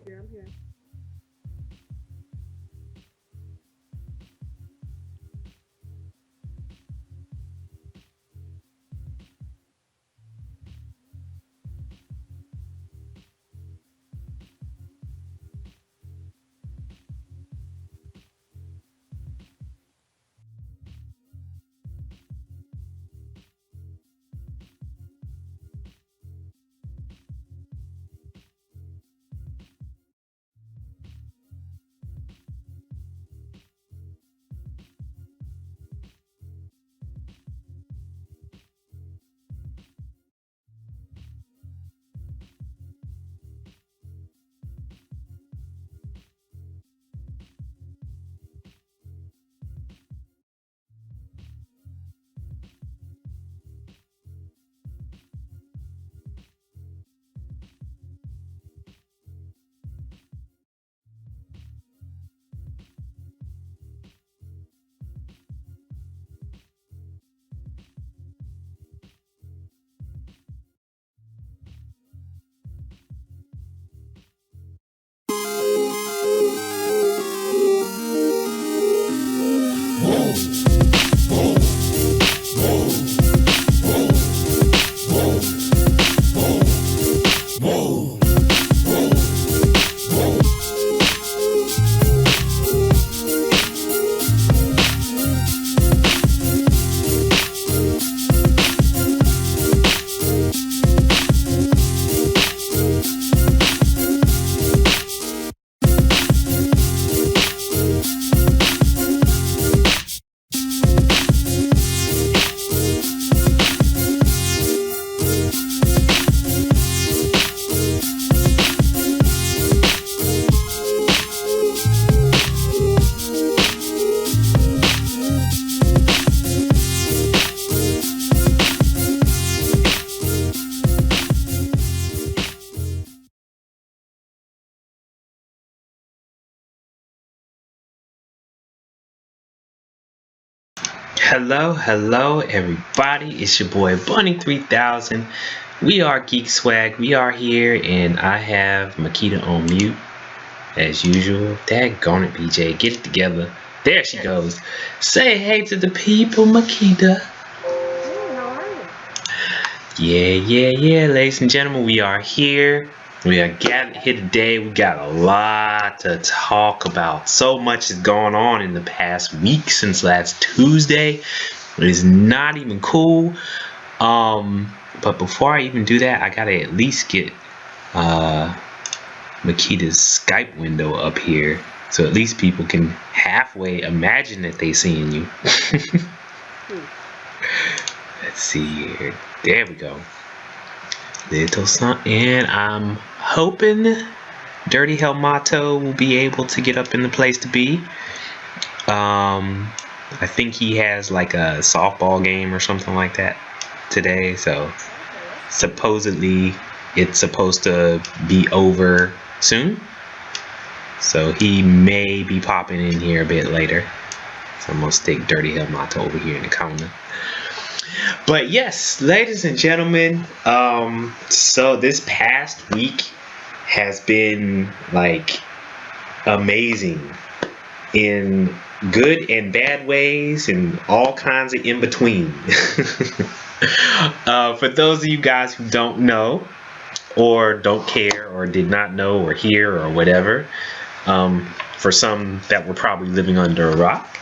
Yeah, I'm here. Hello, hello, everybody. It's your boy Bunneh3000. We are Geekswagg. We are here, and I have Makita on mute as usual. Daggone it, BJ. Get it together. There she goes. Say hey to the people, Makita. Hey, how are you? Yeah, ladies and gentlemen. We are here. We are gathered here today. We got a lot to talk about. So much is going on in the past week since last Tuesday. It is not even cool. But before I even do that, I gotta at least get uh Makita's Skype window up here, so at least people can halfway imagine that they seeing you. Hmm. Let's see here. There we go. Little something, and I'm hoping Dirty Helmato will be able to get up in the place to be. I think he has like a softball game or something like that today, so Okay, that's cool. supposedly it's supposed to be over soon. So he may be popping in here a bit later. So I'm gonna stick Dirty Helmato over here in the corner. But yes, ladies and gentlemen, so this past week has been like amazing in good and bad ways and all kinds of in between. For those of you guys who don't know, or don't care, or did not know, or hear, or whatever, for some that were probably living under a rock,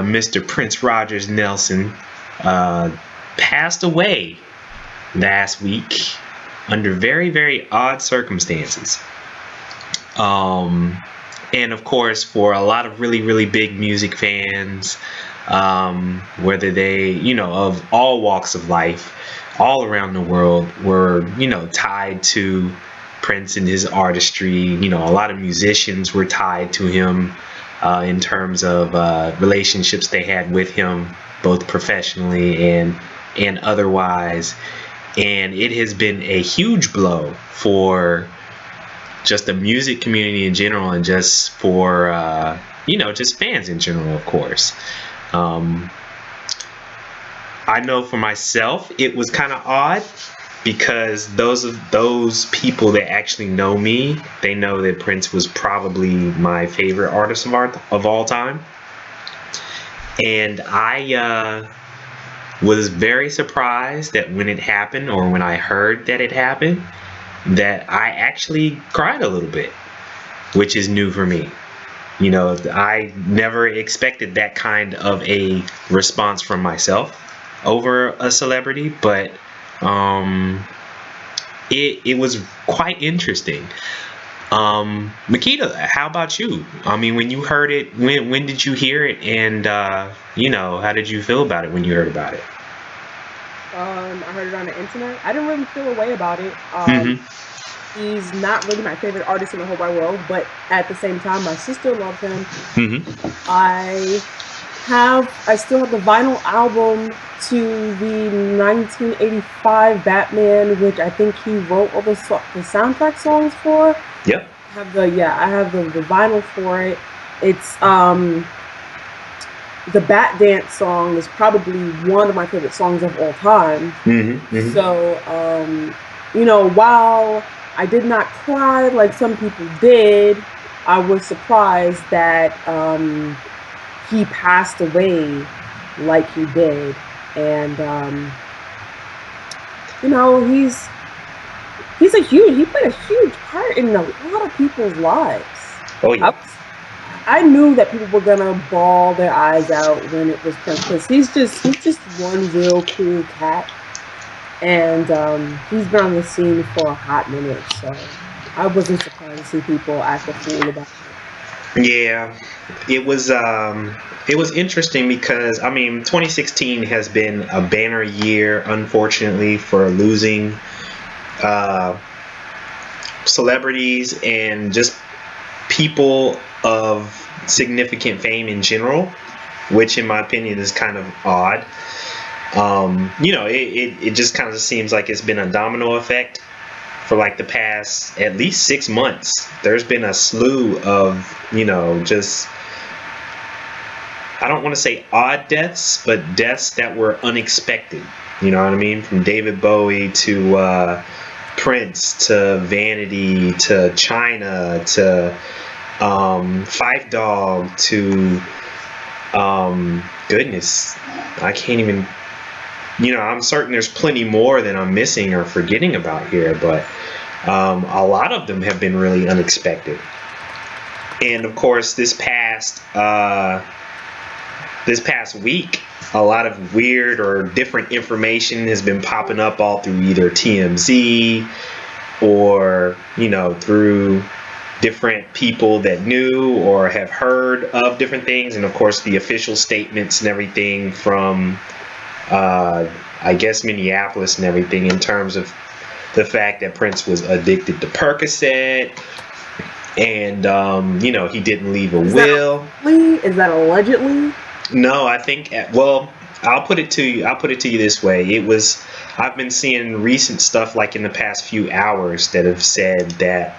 Mr. Prince Rogers Nelson uh, passed away last week under very, very odd circumstances. And of course, for a lot of really, really big music fans, whether they, of all walks of life, all around the world, were, tied to Prince and his artistry. A lot of musicians were tied to him in terms of relationships they had with him, both professionally and otherwise. And it has been a huge blow for just the music community in general, and just for just fans in general, of course. um, I know for myself it was kind of odd because those people that actually know me, they know that Prince was probably my favorite artist of all time. And I was very surprised that when it happened, or when I heard that it happened, that I actually cried a little bit, which is new for me. I never expected that kind of a response from myself over a celebrity, but it was quite interesting. Makita, how about you? I mean, when you heard it, when did you hear it, and how did you feel about it when you heard about it? I heard it on the internet. I didn't really feel a way about it. Hmm. He's not really my favorite artist in the whole wide world, but at the same time, my sister loves him. Hmm. I still have the vinyl album to the 1985 Batman, which I think he wrote all the soundtrack songs for. Yep. I have the vinyl for it. It's the Bat Dance song is probably one of my favorite songs of all time. Hmm. Hmm. So, while I did not cry like some people did, I was surprised that he passed away like he did. And, he played a huge part in a lot of people's lives. Oh yeah. I knew that people were gonna bawl their eyes out when it was Prince, because he's just one real cool cat, and he's been on the scene for a hot minute, so I wasn't surprised to see people act a fool about it. Yeah, it was interesting because, I mean, 2016 has been a banner year, unfortunately, for losing uh, celebrities and just people of significant fame in general, which in my opinion is kind of odd. It just kind of seems like it's been a domino effect for like the past at least 6 months. There's been a slew of, just, I don't want to say odd deaths, but deaths that were unexpected. You know what I mean? From David Bowie to Prince to Vanity to China to Fife Dog to goodness, I can't even. I'm certain there's plenty more that I'm missing or forgetting about here, but a lot of them have been really unexpected. And of course, this past week, a lot of weird or different information has been popping up all through either TMZ or through different people that knew or have heard of different things, and of course the official statements and everything from I guess Minneapolis and everything, in terms of the fact that Prince was addicted to Percocet, and he didn't leave a will. Is that allegedly? No, I think. Well, I'll put it to you. I'll put it to you this way. I've been seeing recent stuff like in the past few hours that have said that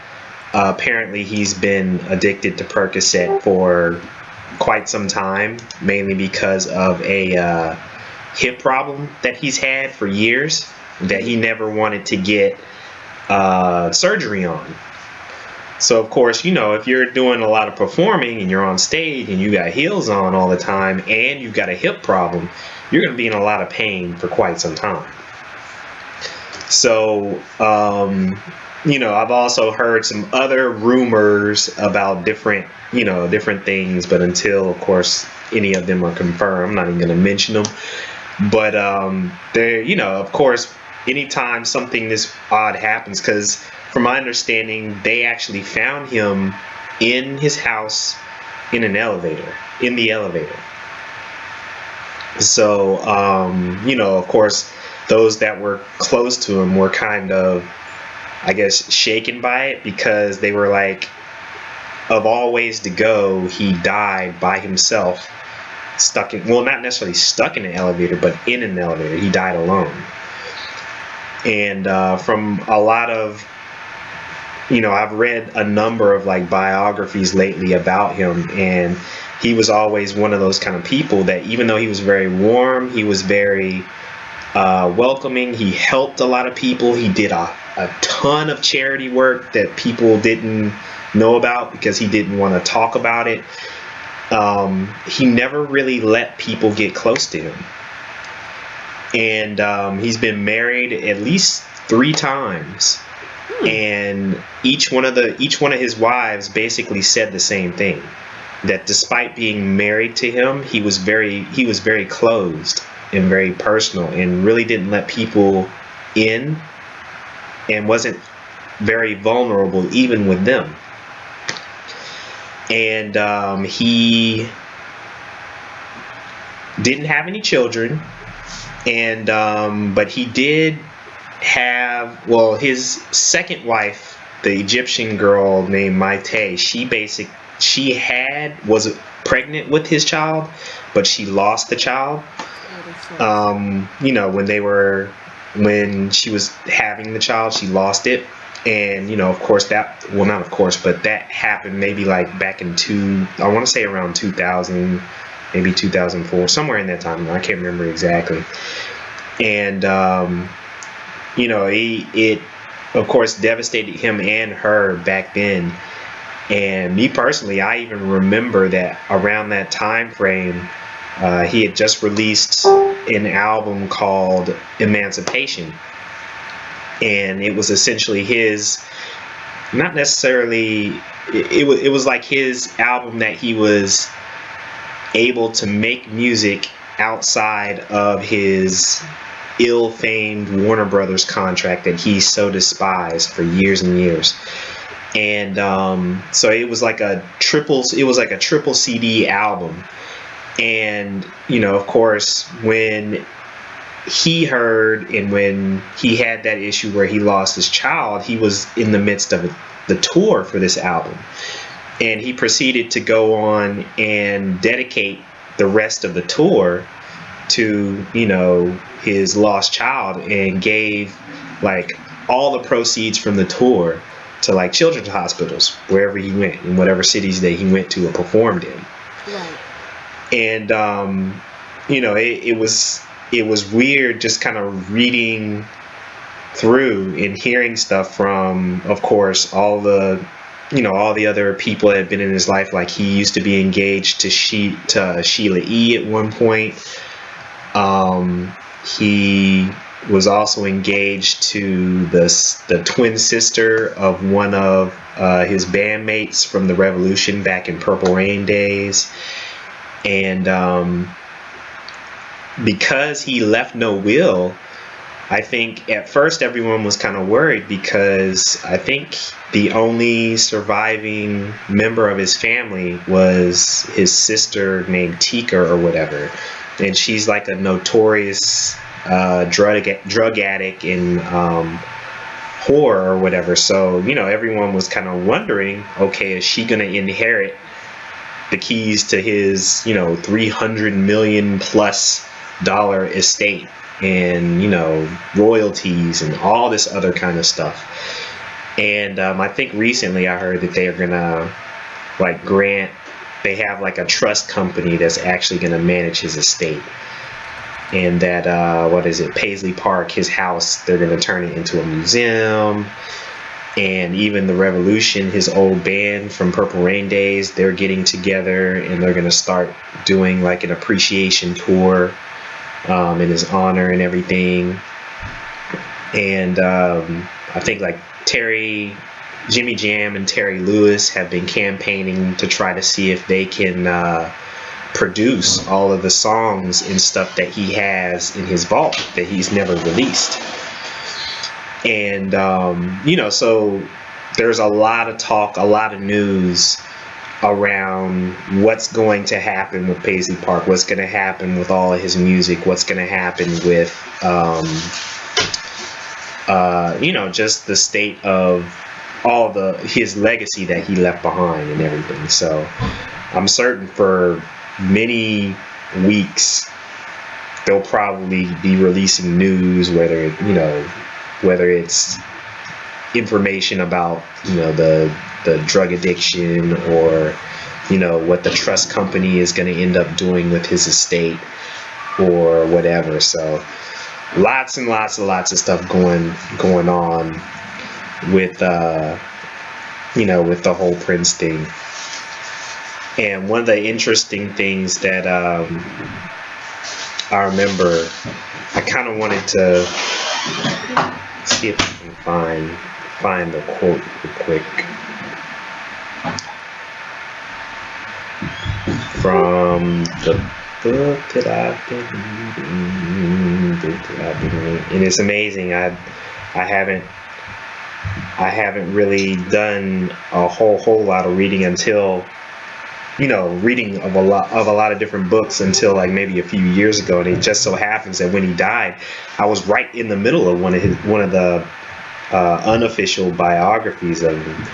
apparently he's been addicted to Percocet for quite some time, mainly because of a hip problem that he's had for years that he never wanted to get surgery on. So of course, if you're doing a lot of performing and you're on stage and you got heels on all the time and you've got a hip problem, you're going to be in a lot of pain for quite some time. So, I've also heard some other rumors about different things, but until, of course, any of them are confirmed, I'm not even going to mention them. But of course, anytime something this odd happens, because from my understanding, they actually found him in his house in the elevator. So, of course, those that were close to him were kind of, I guess, shaken by it, because they were like, of all ways to go, he died by himself, not necessarily stuck in an elevator, but in an elevator. He died alone. And from a lot of, I've read a number of like biographies lately about him, and he was always one of those kind of people that, even though he was very warm, he was very welcoming. He helped a lot of people. He did a ton of charity work that people didn't know about because he didn't want to talk about it. He never really let people get close to him. And he's been married at least 3 times. And each one of his wives basically said the same thing, that despite being married to him, he was very closed and very personal and really didn't let people in and wasn't very vulnerable even with them. And he didn't have any children, and but he did have, well, his second wife, the Egyptian girl named Maite, was pregnant with his child, but she lost the child. When she was having the child, she lost it. And of course that happened maybe like back in I want to say around 2000, maybe 2004, somewhere in that time. I can't remember exactly. And it of course devastated him and her back then. And me personally, I even remember that around that time frame, he had just released an album called Emancipation. And it was essentially his, not necessarily, it was like his album that he was able to make music outside of his ill-famed Warner Brothers contract that he so despised for years and years. And so it was like a triple CD album. And of course, when he heard and when he had that issue where he lost his child, he was in the midst of the tour for this album, and he proceeded to go on and dedicate the rest of the tour to his lost child, and gave like all the proceeds from the tour to like children's hospitals wherever he went, in whatever cities that he went to or performed in. Right. And it was weird just kind of reading through and hearing stuff from, of course, all the other people that had been in his life. Like, he used to be engaged to Sheila E. at one point. He was also engaged to the twin sister of one of his bandmates from the Revolution back in Purple Rain days. And because he left no will, I think at first everyone was kind of worried, because I think the only surviving member of his family was his sister named Tika or whatever. And she's like a notorious drug addict and whore or whatever. So, everyone was kind of wondering, okay, is she going to inherit the keys to his, $300 million plus estate, and royalties and all this other kind of stuff. And I think recently I heard that they are gonna they have like a trust company that's actually gonna manage his estate, and that Paisley Park, his house, they're gonna turn it into a museum. And even the Revolution, his old band from Purple Rain days, they're getting together and they're gonna start doing like an appreciation tour in his honor and everything. And I think like Jimmy Jam and Terry Lewis have been campaigning to try to see if they can produce all of the songs and stuff that he has in his vault that he's never released. And so there's a lot of talk, a lot of news around what's going to happen with Paisley Park, what's going to happen with all of his music, what's going to happen with just the state of all his legacy that he left behind and everything. So I'm certain for many weeks they'll probably be releasing news, whether it's information about the drug addiction, or what the trust company is going to end up doing with his estate or whatever. So lots and lots of stuff going on with with the whole Prince thing. And one of the interesting things that I remember, I kind of wanted to see if I can find the quote real quick from the book that I've been reading, and it's amazing. I haven't really done a whole lot of reading until reading of a lot of different books until like maybe a few years ago. And it just so happens that when he died, I was right in the middle of one of the unofficial biographies of him.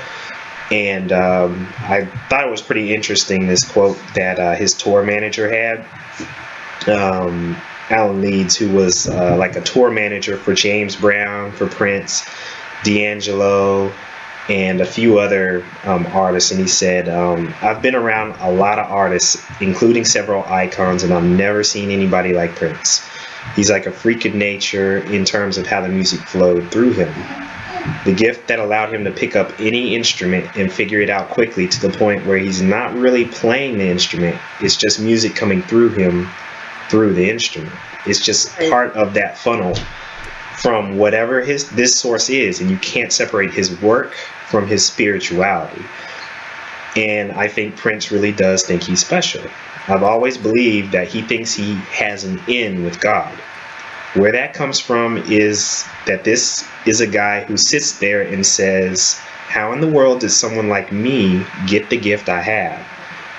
And I thought it was pretty interesting, this quote that his tour manager had, Alan Leeds, who was like a tour manager for James Brown, for Prince, D'Angelo, and a few other artists. And he said, I've been around a lot of artists, including several icons, and I've never seen anybody like Prince. He's like a freak of nature in terms of how the music flowed through him. The gift that allowed him to pick up any instrument and figure it out quickly to the point where he's not really playing the instrument. It's just music coming through him through the instrument. It's just part of that funnel from whatever this source is, and you can't separate his work from his spirituality. And I think Prince really does think he's special. I've always believed that he thinks he has an in with God. Where that comes from is that this is a guy who sits there and says, how in the world does someone like me get the gift I have?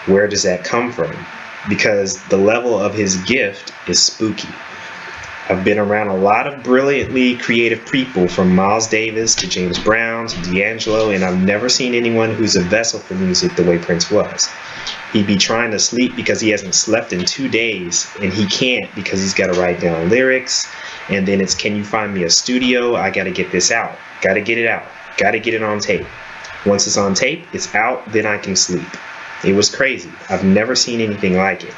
Where does that come from? Because the level of his gift is spooky. I've been around a lot of brilliantly creative people, from Miles Davis to James Brown to D'Angelo, and I've never seen anyone who's a vessel for music the way Prince was. He'd be trying to sleep because he hasn't slept in 2 days, and he can't because he's got to write down lyrics, and then it's, can you find me a studio? I got to get this out. Got to get it out. Got to get it on tape. Once it's on tape, it's out, then I can sleep. It was crazy. I've never seen anything like it.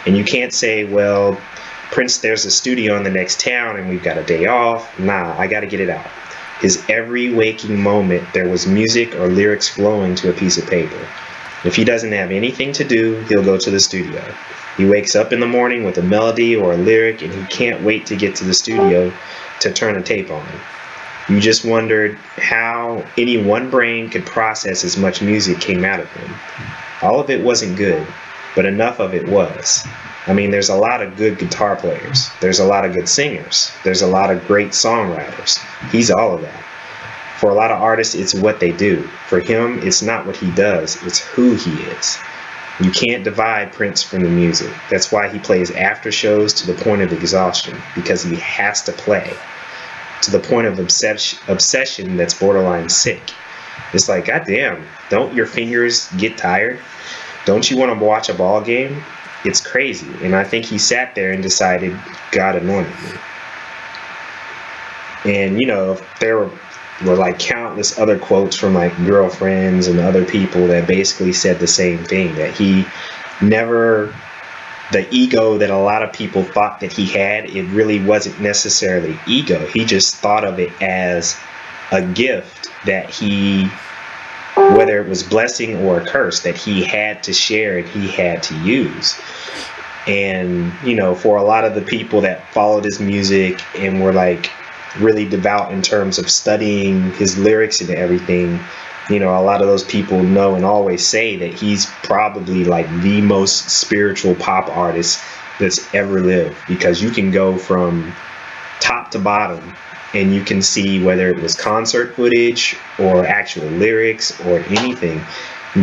And you can't say, well, Prince, there's a studio in the next town and we've got a day off. Nah, I got to get it out. His every waking moment, there was music or lyrics flowing to a piece of paper. If he doesn't have anything to do, he'll go to the studio. He wakes up in the morning with a melody or a lyric, and he can't wait to get to the studio to turn a tape on. You just wondered how any one brain could process as much music came out of him. All of it wasn't good, but enough of it was. I mean, there's a lot of good guitar players. There's a lot of good singers. There's a lot of great songwriters. He's all of that. For a lot of artists, it's what they do. For him, it's not what he does, it's who he is. You can't divide Prince from the music. That's why he plays after shows to the point of exhaustion, because he has to play. To the point of obsession that's borderline sick. It's like, goddamn, don't your fingers get tired? Don't you want to watch a ball game? It's crazy. And I think he sat there and decided, God anointed me. And, there were like countless other quotes from like girlfriends and other people that basically said the same thing, that he never, the ego that a lot of people thought that he had, it really wasn't necessarily ego. He just thought of it as a gift that he, whether it was blessing or a curse, that he had to share and he had to use. And, for a lot of the people that followed his music and were like really devout in terms of studying his lyrics and everything, a lot of those people know and always say that he's probably like the most spiritual pop artist that's ever lived, because you can go from top to bottom and you can see, whether it was concert footage or actual lyrics or anything,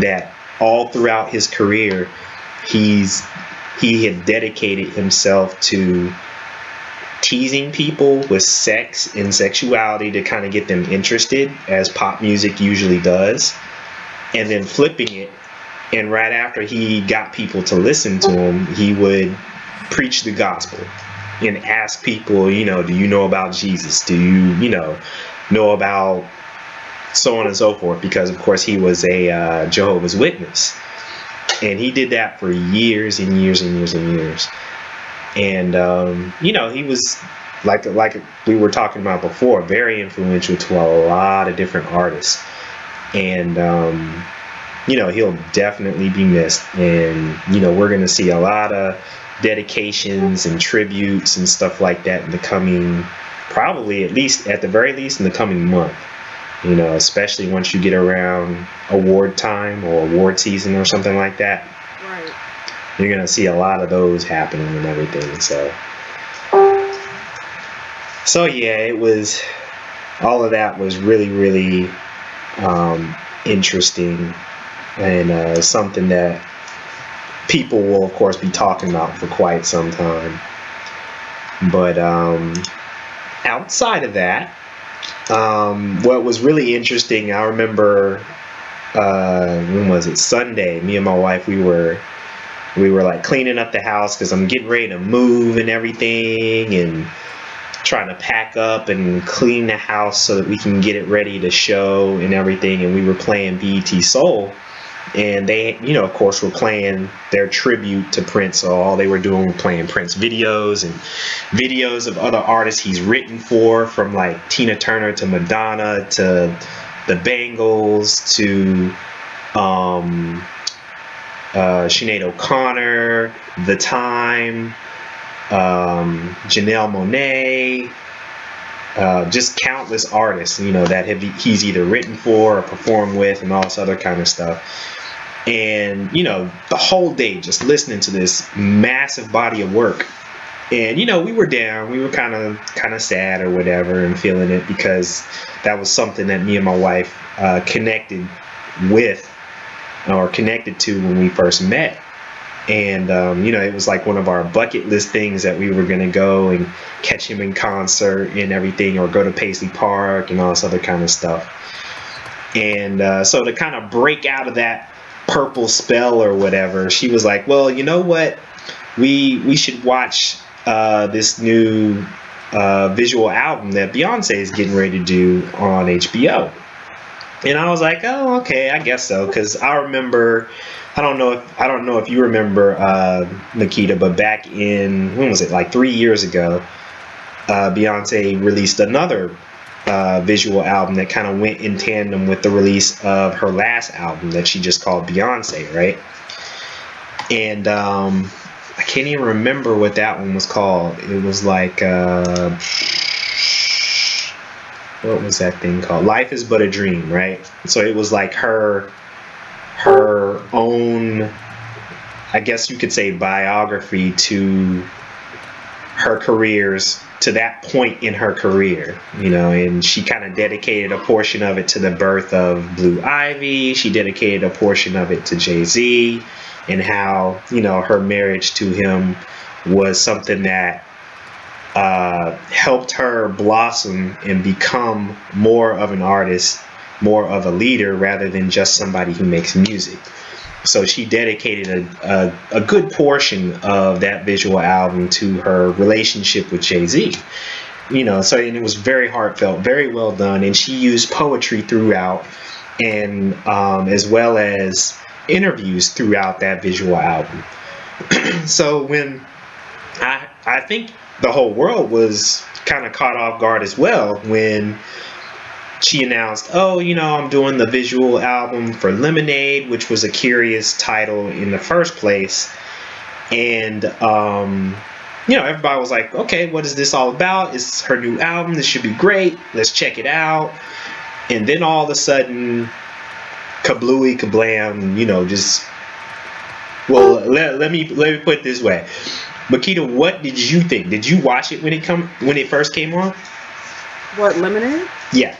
that all throughout his career he had dedicated himself to teasing people with sex and sexuality to kind of get them interested, as pop music usually does, and then flipping it, and right after he got people to listen to him, he would preach the gospel and ask people, do you know about Jesus? Do you, know about so on and so forth? Because of course he was a Jehovah's Witness, and he did that for years and years and years and years. And he was like we were talking about before, very influential to a lot of different artists. And he'll definitely be missed. And we're gonna see a lot of dedications and tributes and stuff like that in the coming, probably at the very least in the coming month. Especially once you get around award time or award season or something like that. Right. You're gonna see a lot of those happening and everything. So yeah, it was, all of that was really, really interesting, and something that people will of course be talking about for quite some time. But outside of that, what was really interesting, I remember, when was it? Sunday. Me and my wife, we were like cleaning up the house because I'm getting ready to move and everything, and trying to pack up and clean the house so that we can get it ready to show and everything. And we were playing BET Soul, and they, of course, were playing their tribute to Prince. So all they were doing was playing Prince videos and videos of other artists he's written for, from like Tina Turner to Madonna to the Bangles to Sinead O'Connor, The Time, Janelle Monáe, just countless artists, that he's either written for or performed with, and all this other kind of stuff. And the whole day just listening to this massive body of work. And we were down, we were kind of sad or whatever, and feeling it, because that was something that me and my wife connected with, or connected to, when we first met. And it was like one of our bucket list things, that we were going to go and catch him in concert and everything, or go to Paisley Park and all this other kind of stuff. And so to kind of break out of that purple spell or whatever, she was like, well, you know what, we should watch this new visual album that Beyonce is getting ready to do on HBO. And I was like, oh, okay, I guess so, because I remember, I don't know if you remember, Nikita, but back in, when was it, like 3 years ago, Beyonce released another visual album that kind of went in tandem with the release of her last album that she just called Beyoncé, right? And I can't even remember what that one was called. It was like, what was that thing called? Life is But a Dream, right? So it was like her own, I guess you could say, biography to her careers, to that point in her career, and she kind of dedicated a portion of it to the birth of Blue Ivy. She dedicated a portion of it to Jay-Z, and how, her marriage to him was something that helped her blossom and become more of an artist, more of a leader, rather than just somebody who makes music. So she dedicated a good portion of that visual album to her relationship with Jay-Z. So, and it was very heartfelt, very well done, and she used poetry throughout, and as well as interviews throughout that visual album. So when I think the whole world was kind of caught off guard as well when she announced, oh, I'm doing the visual album for Lemonade, which was a curious title in the first place. And, everybody was like, okay, what is this all about? It's her new album. This should be great. Let's check it out. And then all of a sudden, kablooey, kablam, just, well, let me put it this way. Makita, what did you think? Did you watch it when it first came on? What, Lemonade? Yeah.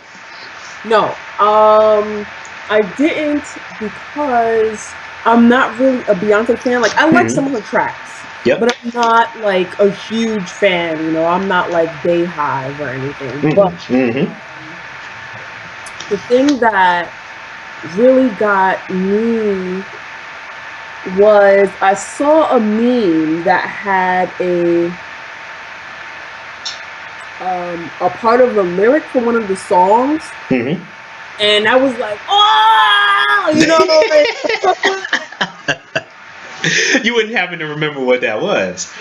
No, I didn't, because I'm not really a Beyonce fan. Like, I like some of her tracks, yep, but I'm not like a huge fan. I'm not like Bayhive or anything. But the thing that really got me was, I saw a meme that had a part of the lyric for one of the songs, and I was like, oh, You wouldn't happen to remember what that was?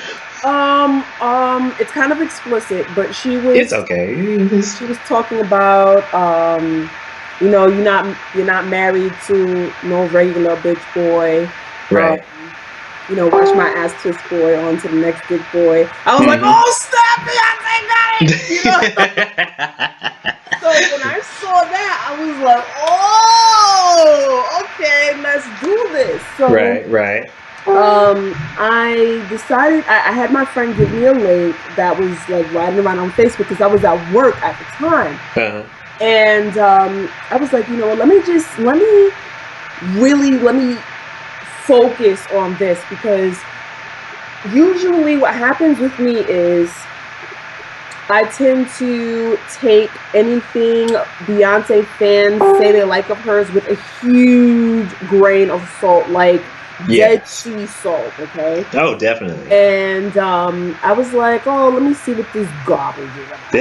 It's kind of explicit, but It's okay. she was talking about you're not married to no regular bitch boy. Right. Watch my ass twist boy on to the next dick boy. I was like, Hmm. oh snap, Beyonce got it, So when I saw that, I was like, oh, okay, let's do this. So Right, right. I decided I had my friend give me a link that was like riding around on Facebook because I was at work at the time. Uh-huh. And I was like, let me focus on this because usually what happens with me is I tend to take anything Beyonce fans say they like of hers with a huge grain of salt, like Dead Yes. Sea salt, okay? Oh, definitely. And I was like, oh, let me see what this garbage is about.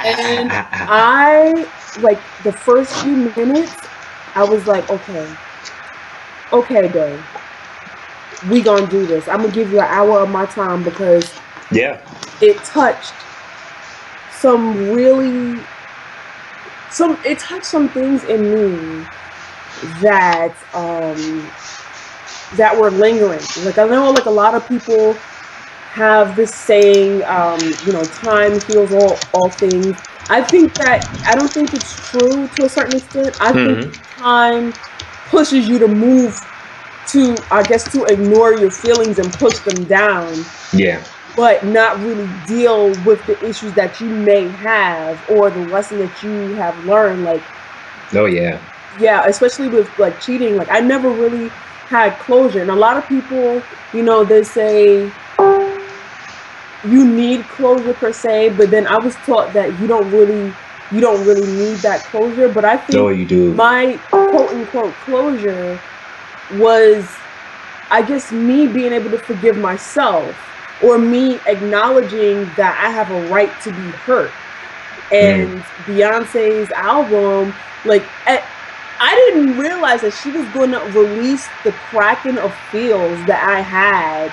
And I, like, the first few minutes, I was like, okay, babe, we gonna do this. I'm gonna give you an hour of my time because Yeah. it touched some really it touched some things in me that that were lingering. Like I know like a lot of people have this saying, time heals all things. I don't think it's true to a certain extent. I think Hmm. time pushes you to move to ignore your feelings and push them down, Yeah. but not really deal with the issues that you may have or the lesson that you have learned. Like, Oh, yeah. yeah, especially with like cheating, like I never really had closure. And a lot of people, they say you need closure per se, but then I was taught that you don't really need that closure. But I Oh, think you do. my quote unquote closure was, I guess, me being able to forgive myself or me acknowledging that I have a right to be hurt. Mm. And Beyonce's album, like, I didn't realize that she was going to release the cracking of feels that I had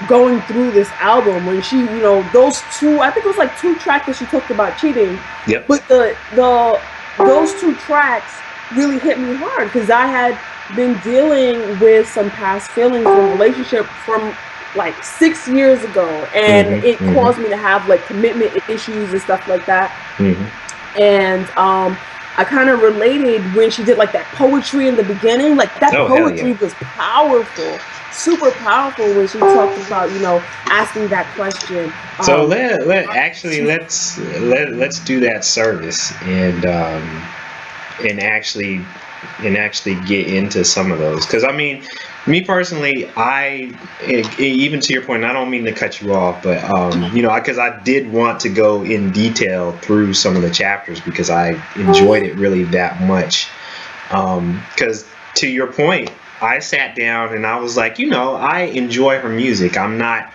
going through this album when she, those two, I think it was like two tracks that she talked about cheating, Yep. but those two tracks really hit me hard because I had been dealing with some past feelings from a relationship from like 6 years ago, and Hmm. it Hmm. caused me to have like commitment issues and stuff like that. Hmm. And I kind of related when she did like that poetry in the beginning. Like that Oh, hell yeah. poetry was powerful, super powerful when she talked about asking that question. So let actually She, let's do that service and actually get into some of those, because I mean, me personally, even to your point, I don't mean to cut you off, but because I did want to go in detail through some of the chapters because I enjoyed it really that much. Because to your point, I sat down and I was like, I enjoy her music. I'm not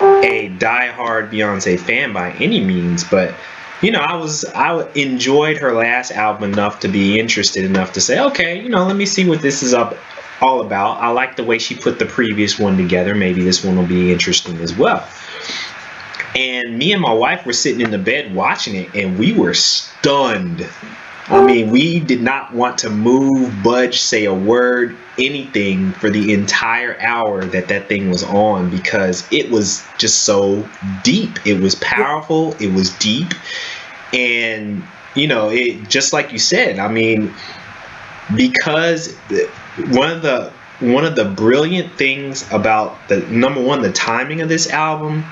a diehard Beyonce fan by any means, but I enjoyed her last album enough to be interested enough to say, okay, let me see what this is all about. I like the way she put the previous one together. Maybe this one will be interesting as well. And me and my wife were sitting in the bed watching it, and we were stunned. I mean, we did not want to move, budge, say a word, anything for the entire hour that thing was on because it was just so deep. It was powerful. It was deep. And, it just like you said, I mean, because one of the brilliant things about the number one, the timing of this album,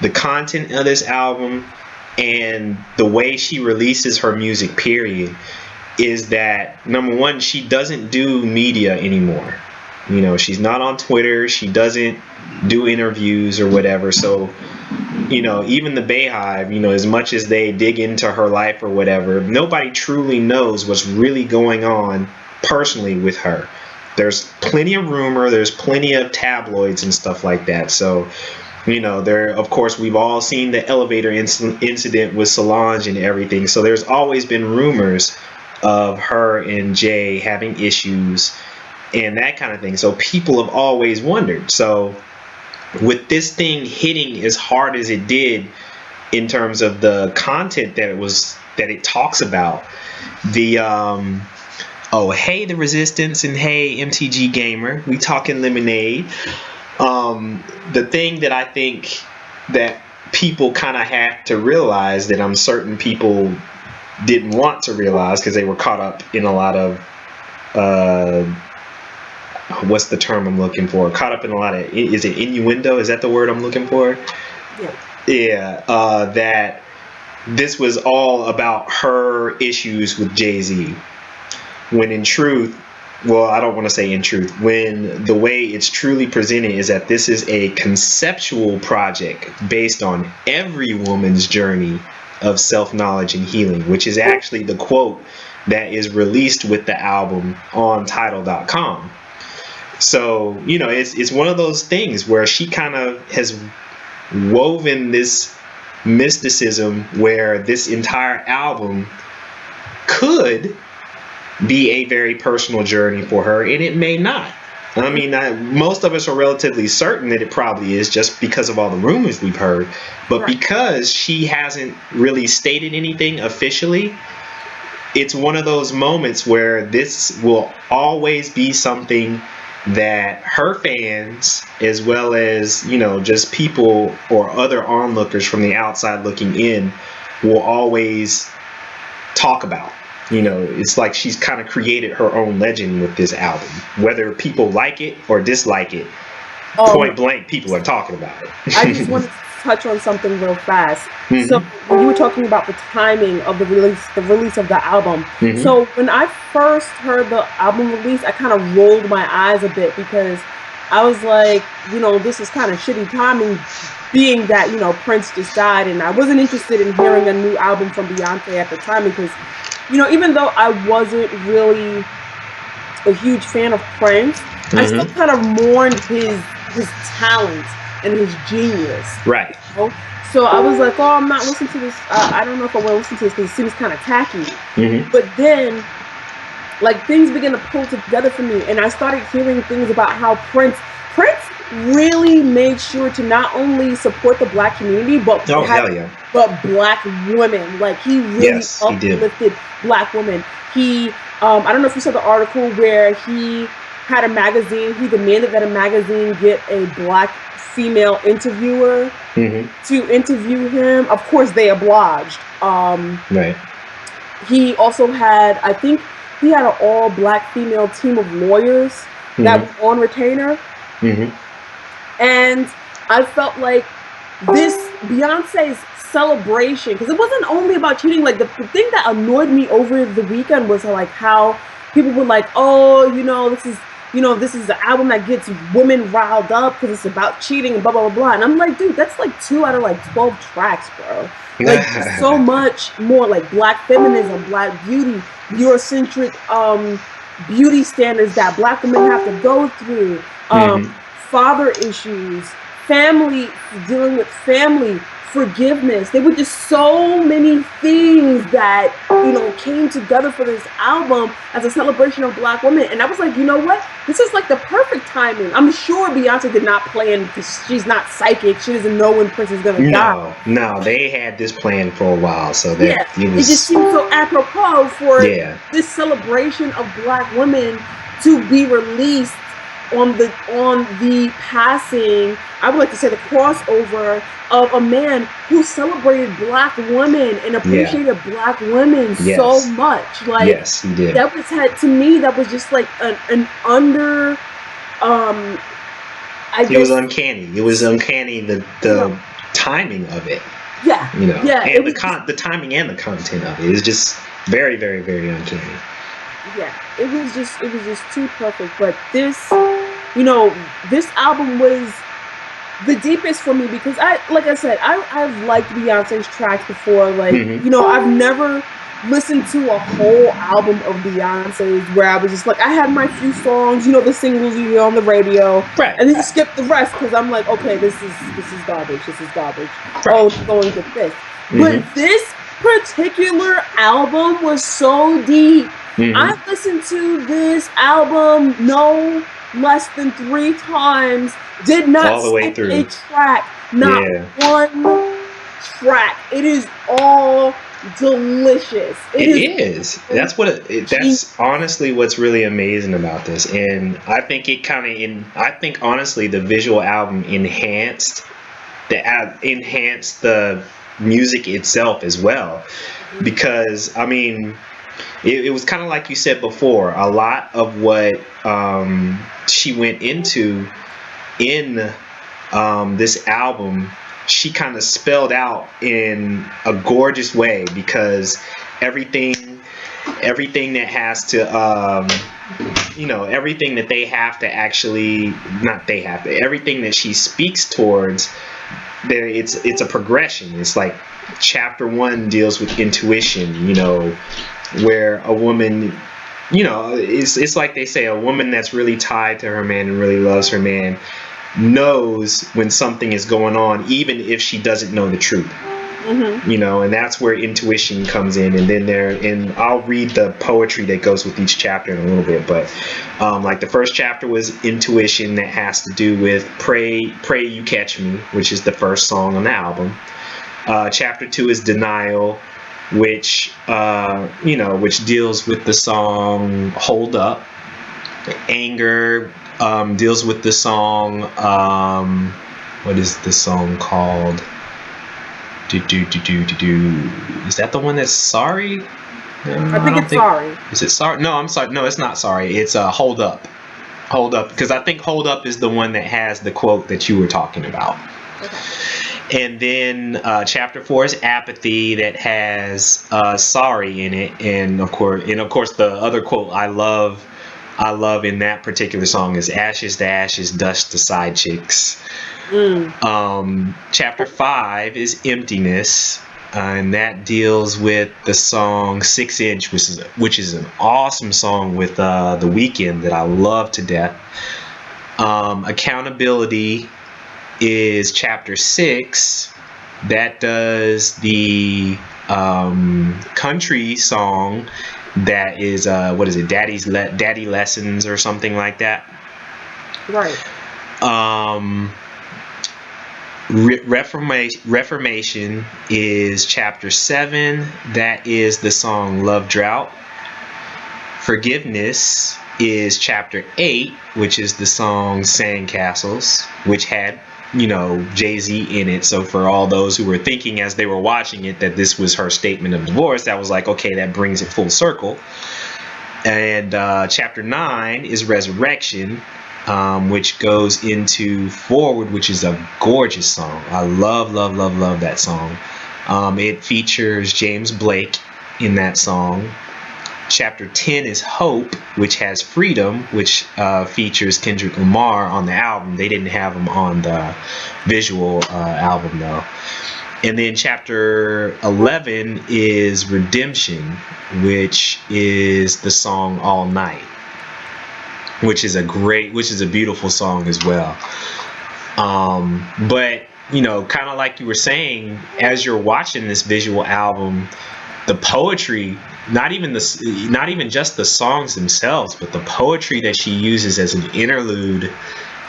the content of this album, and the way she releases her music, period, is that number one, she doesn't do media anymore. She's not on Twitter. She doesn't do interviews or whatever. So, even the Bayhive, as much as they dig into her life or whatever, nobody truly knows what's really going on personally with her. There's plenty of rumor. There's plenty of tabloids and stuff like that. So, there, of course, we've all seen the elevator incident with Solange and everything. So there's always been rumors of her and Jay having issues and that kind of thing. So people have always wondered. So, with this thing hitting as hard as it did in terms of the content that it talks about, the oh, hey the Resistance, and hey MTG Gamer, we talking lemonade. The thing that I think that people kind of have to realize, that I'm certain people didn't want to realize because they were caught up in a lot of what's the term I'm looking for? Caught up in a lot of, is it innuendo? Is that the word I'm looking for? Yeah. Yeah. That this was all about her issues with Jay-Z. When in truth, well, I don't want to say in truth, when the way it's truly presented is that this is a conceptual project based on every woman's journey of self-knowledge and healing, which is actually the quote that is released with the album on Tidal.com. So, you know, it's one of those things where she kind of has woven this mysticism where this entire album could be a very personal journey for her, and it may not. I mean, most of us are relatively certain that it probably is, just because of all the rumors we've heard. But because she hasn't really stated anything officially, it's one of those moments where this will always be something that her fans, as well as, you know, just people or other onlookers from the outside looking in, will always talk about. You know, it's like she's kind of created her own legend with this album. Whether people like it or dislike it, point blank, people are talking about it. I just wanted to touch on something real fast. Mm-hmm. So when you were talking about the timing of the release of the album. Mm-hmm. So when I first heard the album release, I kind of rolled my eyes a bit, because I was like, you know, this is kind of shitty timing, being that, you know, Prince just died, and I wasn't interested in hearing a new album from Beyonce at the time, because, you know, even though I wasn't really a huge fan of Prince, I still kind of mourned his talent and his genius. Right. You know? So I was like, oh, I'm not listening to this. I don't know if I want to listen to this, because it seems kind of tacky. But then, like, things began to pull together for me, and I started hearing things about how Prince really made sure to not only support the Black community, but but Black women. Like, he really uplifted Black women. He, I don't know if you saw the article where he had a magazine. He demanded that a magazine get a Black female interviewer to interview him. Of course, they obliged. Right. He also had, I think, he had an all-Black female team of lawyers that was on retainer. And I felt like this Beyonce's celebration, because it wasn't only about cheating. Like, the thing that annoyed me over the weekend was like how people were like, oh, you know, this is an album that gets women riled up because it's about cheating and blah, blah, blah, blah. And I'm like, dude, that's like 2 out of like 12 tracks, bro. Like, there's so much more, like Black feminism, Black beauty, Eurocentric beauty standards that Black women have to go through, father issues, family, dealing with family, forgiveness. There were just so many things that, you know, came together for this album as a celebration of Black women. And I was like, you know what? This is like the perfect timing. I'm sure Beyonce did not plan, because she's not psychic. She doesn't know when Prince is going to die. No, they had this plan for a while. So that it just seemed so apropos for this celebration of Black women to be released on the passing, I would like to say the crossover of a man who celebrated Black women and appreciated Black women so much. Like, yes, he did. That was, to me, that was just like an under, it was uncanny. It was uncanny, the timing of it. Yeah. You know, and the the timing and the content of it is just very, very, very uncanny. Yeah, it was just too perfect. But this, you know, this album was the deepest for me, because like I said, I've liked Beyonce's tracks before. Like, you know, I've never listened to a whole album of Beyonce's where I was just like, I had my few songs, you know, the singles you hear on the radio, and then you skip the rest, because I'm like, okay, this is garbage. This is garbage. Oh, it's going to this. But this particular album was so deep. I listened to this album, less than 3 times, did not All the way skip a through. track, not Yeah. one track. It is all delicious. It It is is. all genius. That's honestly what's really amazing about this, and I think it kind of I think honestly the visual album enhanced the music itself as well, because I mean it was kind of like you said before. A lot of what she went into in this album, she kind of spelled out in a gorgeous way, because everything everything that has to everything that they have to actually, not they have to, everything that she speaks towards there, it's a progression. It's like chapter 1 deals with intuition, where a woman, it's like they say, a woman that's really tied to her man and really loves her man knows when something is going on, even if she doesn't know the truth. And that's where intuition comes in. And then and I'll read the poetry that goes with each chapter in a little bit, but like the first chapter was intuition, that has to do with pray you catch me, which is the first song on the album. Chapter 2 is denial, which which deals with the song hold up. Anger deals with the song, what is the song called? Is that the one that's sorry? I think it's sorry. Is it sorry? No, I'm sorry. No, it's not sorry. It's hold up. Hold up, because I think hold up is the one that has the quote that you were talking about. Okay. And then chapter 4 is apathy, that has sorry in it, and of course the other quote I love in that particular song is ashes to ashes, dust to side chicks. Chapter 5 is emptiness, and that deals with the song 6 Inch, which is an awesome song with The Weeknd that I love to death. Accountability is chapter 6. That does the country song that is what is it, Daddy Lessons or something like that. Right. Reformation is chapter 7. That is the song Love Drought. Forgiveness is chapter 8, which is the song Sandcastles, which had Jay-Z in it. So for all those who were thinking as they were watching it that this was her statement of divorce, that was like, okay, that brings it full circle. And chapter 9 is Resurrection, which goes into Forward, which is a gorgeous song. I love that song. It features James Blake in that song. Chapter 10 is Hope, which has Freedom, which features Kendrick Lamar on the album. They didn't have him on the visual album though. And then chapter 11 is Redemption, which is the song All Night, which is a beautiful song as well. But kind of like you were saying, as you're watching this visual album, the poetry, not even just the songs themselves, but the poetry that she uses as an interlude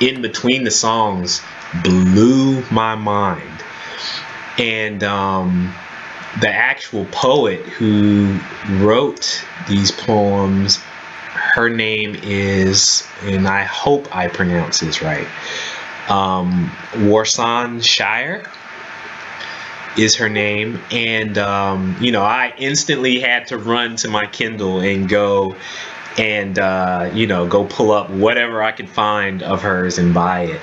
in between the songs blew my mind. And the actual poet who wrote these poems, her name is, and I hope I pronounce this right, Warsan Shire is her name. And I instantly had to run to my Kindle and go and go pull up whatever I could find of hers and buy it.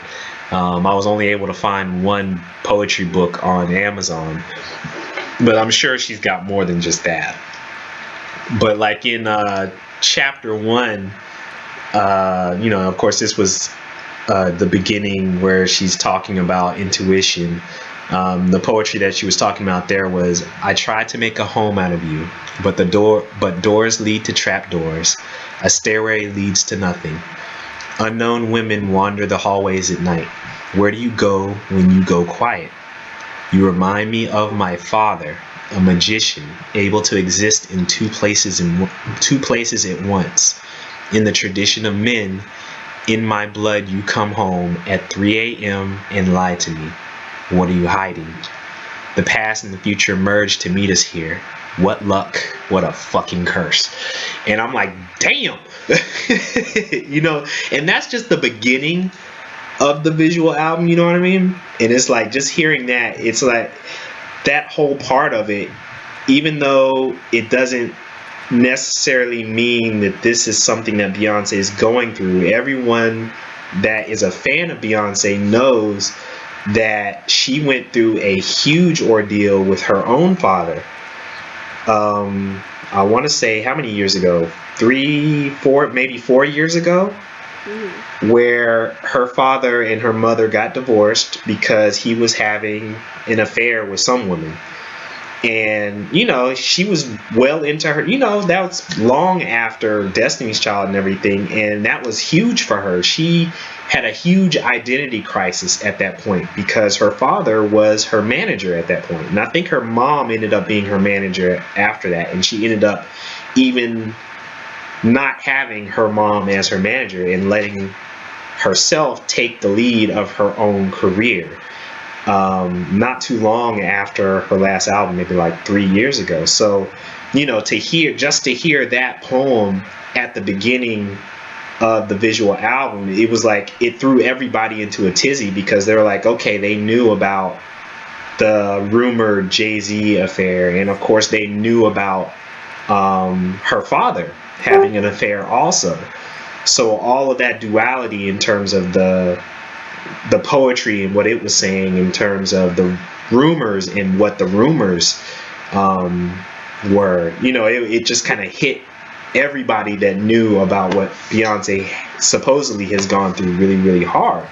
I was only able to find one poetry book on Amazon, but I'm sure she's got more than just that. But like in chapter 1, of course this was the beginning where she's talking about intuition. The poetry that she was talking about there was, I tried to make a home out of you, but doors lead to trap doors. A stairway leads to nothing. Unknown women wander the hallways at night. Where do you go when you go quiet? You remind me of my father, a magician, able to exist in two places at once. In the tradition of men, In my blood, you come home at 3 a.m. and lie to me. What are you hiding? The past and the future merge to meet us here. What luck, what a fucking curse. And I'm like, damn. You know, and that's just the beginning of the visual album, you know what I mean? And it's like, just hearing that, it's like that whole part of it, even though it doesn't necessarily mean that this is something that Beyonce is going through, everyone that is a fan of Beyonce knows that she went through a huge ordeal with her own father. I want to say, how many years ago? 3, 4, maybe 4 years ago, where her father and her mother got divorced because he was having an affair with some woman. And, you know, she was well into her, you know, that was long after Destiny's Child and everything. And that was huge for her. She had a huge identity crisis at that point because her father was her manager at that point. And I think her mom ended up being her manager after that. And she ended up even not having her mom as her manager and letting herself take the lead of her own career. Not too long after her last album, maybe like 3 years ago. So, you know, to hear that poem at the beginning of the visual album, it was like it threw everybody into a tizzy because they were like, okay, they knew about the rumored Jay-Z affair, and of course they knew about her father having an affair also. So all of that duality in terms of the poetry and what it was saying in terms of the rumors and what the rumors were, you know, it just kind of hit everybody that knew about what Beyonce supposedly has gone through really, really hard.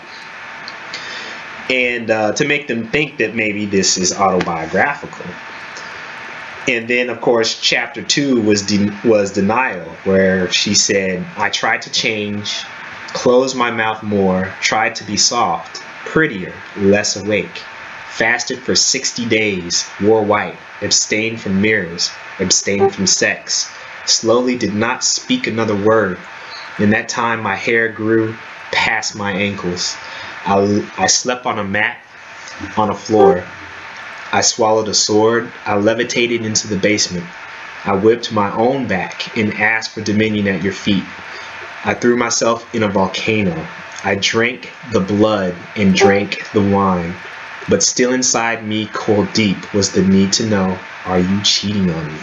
And to make them think that maybe this is autobiographical. And then, of course, chapter 2 was denial, where she said, I tried to change, close my mouth more, tried to be soft, prettier, less awake, fasted for 60 days, wore white, abstained from mirrors, abstained from sex, slowly did not speak another word. In that time my hair grew past my ankles. I slept on a mat on a floor. I swallowed a sword. I levitated into the basement. I whipped my own back and asked for dominion at your feet. I threw myself in a volcano. I drank the blood and drank the wine. But still inside me, cold deep, was the need to know, are you cheating on me?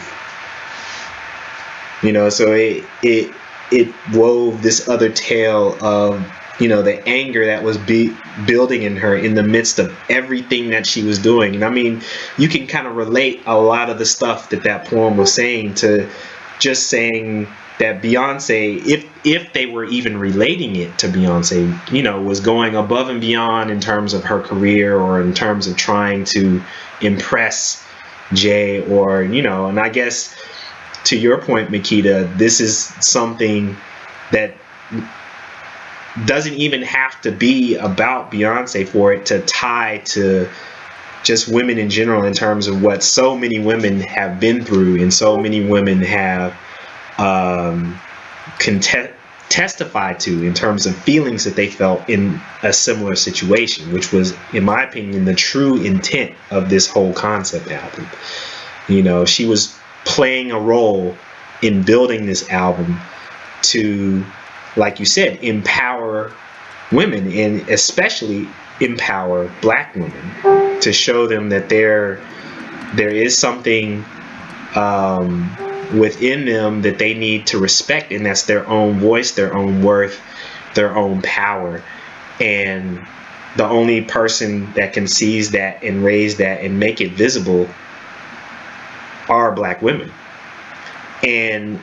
You know, so it wove this other tale of, you know, the anger that was building in her in the midst of everything that she was doing. And I mean, you can kind of relate a lot of the stuff that poem was saying to just saying that Beyonce, if they were even relating it to Beyonce, you know, was going above and beyond in terms of her career or in terms of trying to impress Jay, or, you know, and I guess to your point, Makita, this is something that doesn't even have to be about Beyonce for it to tie to just women in general, in terms of what so many women have been through and so many women have testified to in terms of feelings that they felt in a similar situation, which was, in my opinion, the true intent of this whole concept album. You know, she was playing a role in building this album to, like you said, empower women, and especially empower Black women, to show them that there is something within them that they need to respect, and that's their own voice, their own worth, their own power. And the only person that can seize that and raise that and make it visible are Black women. And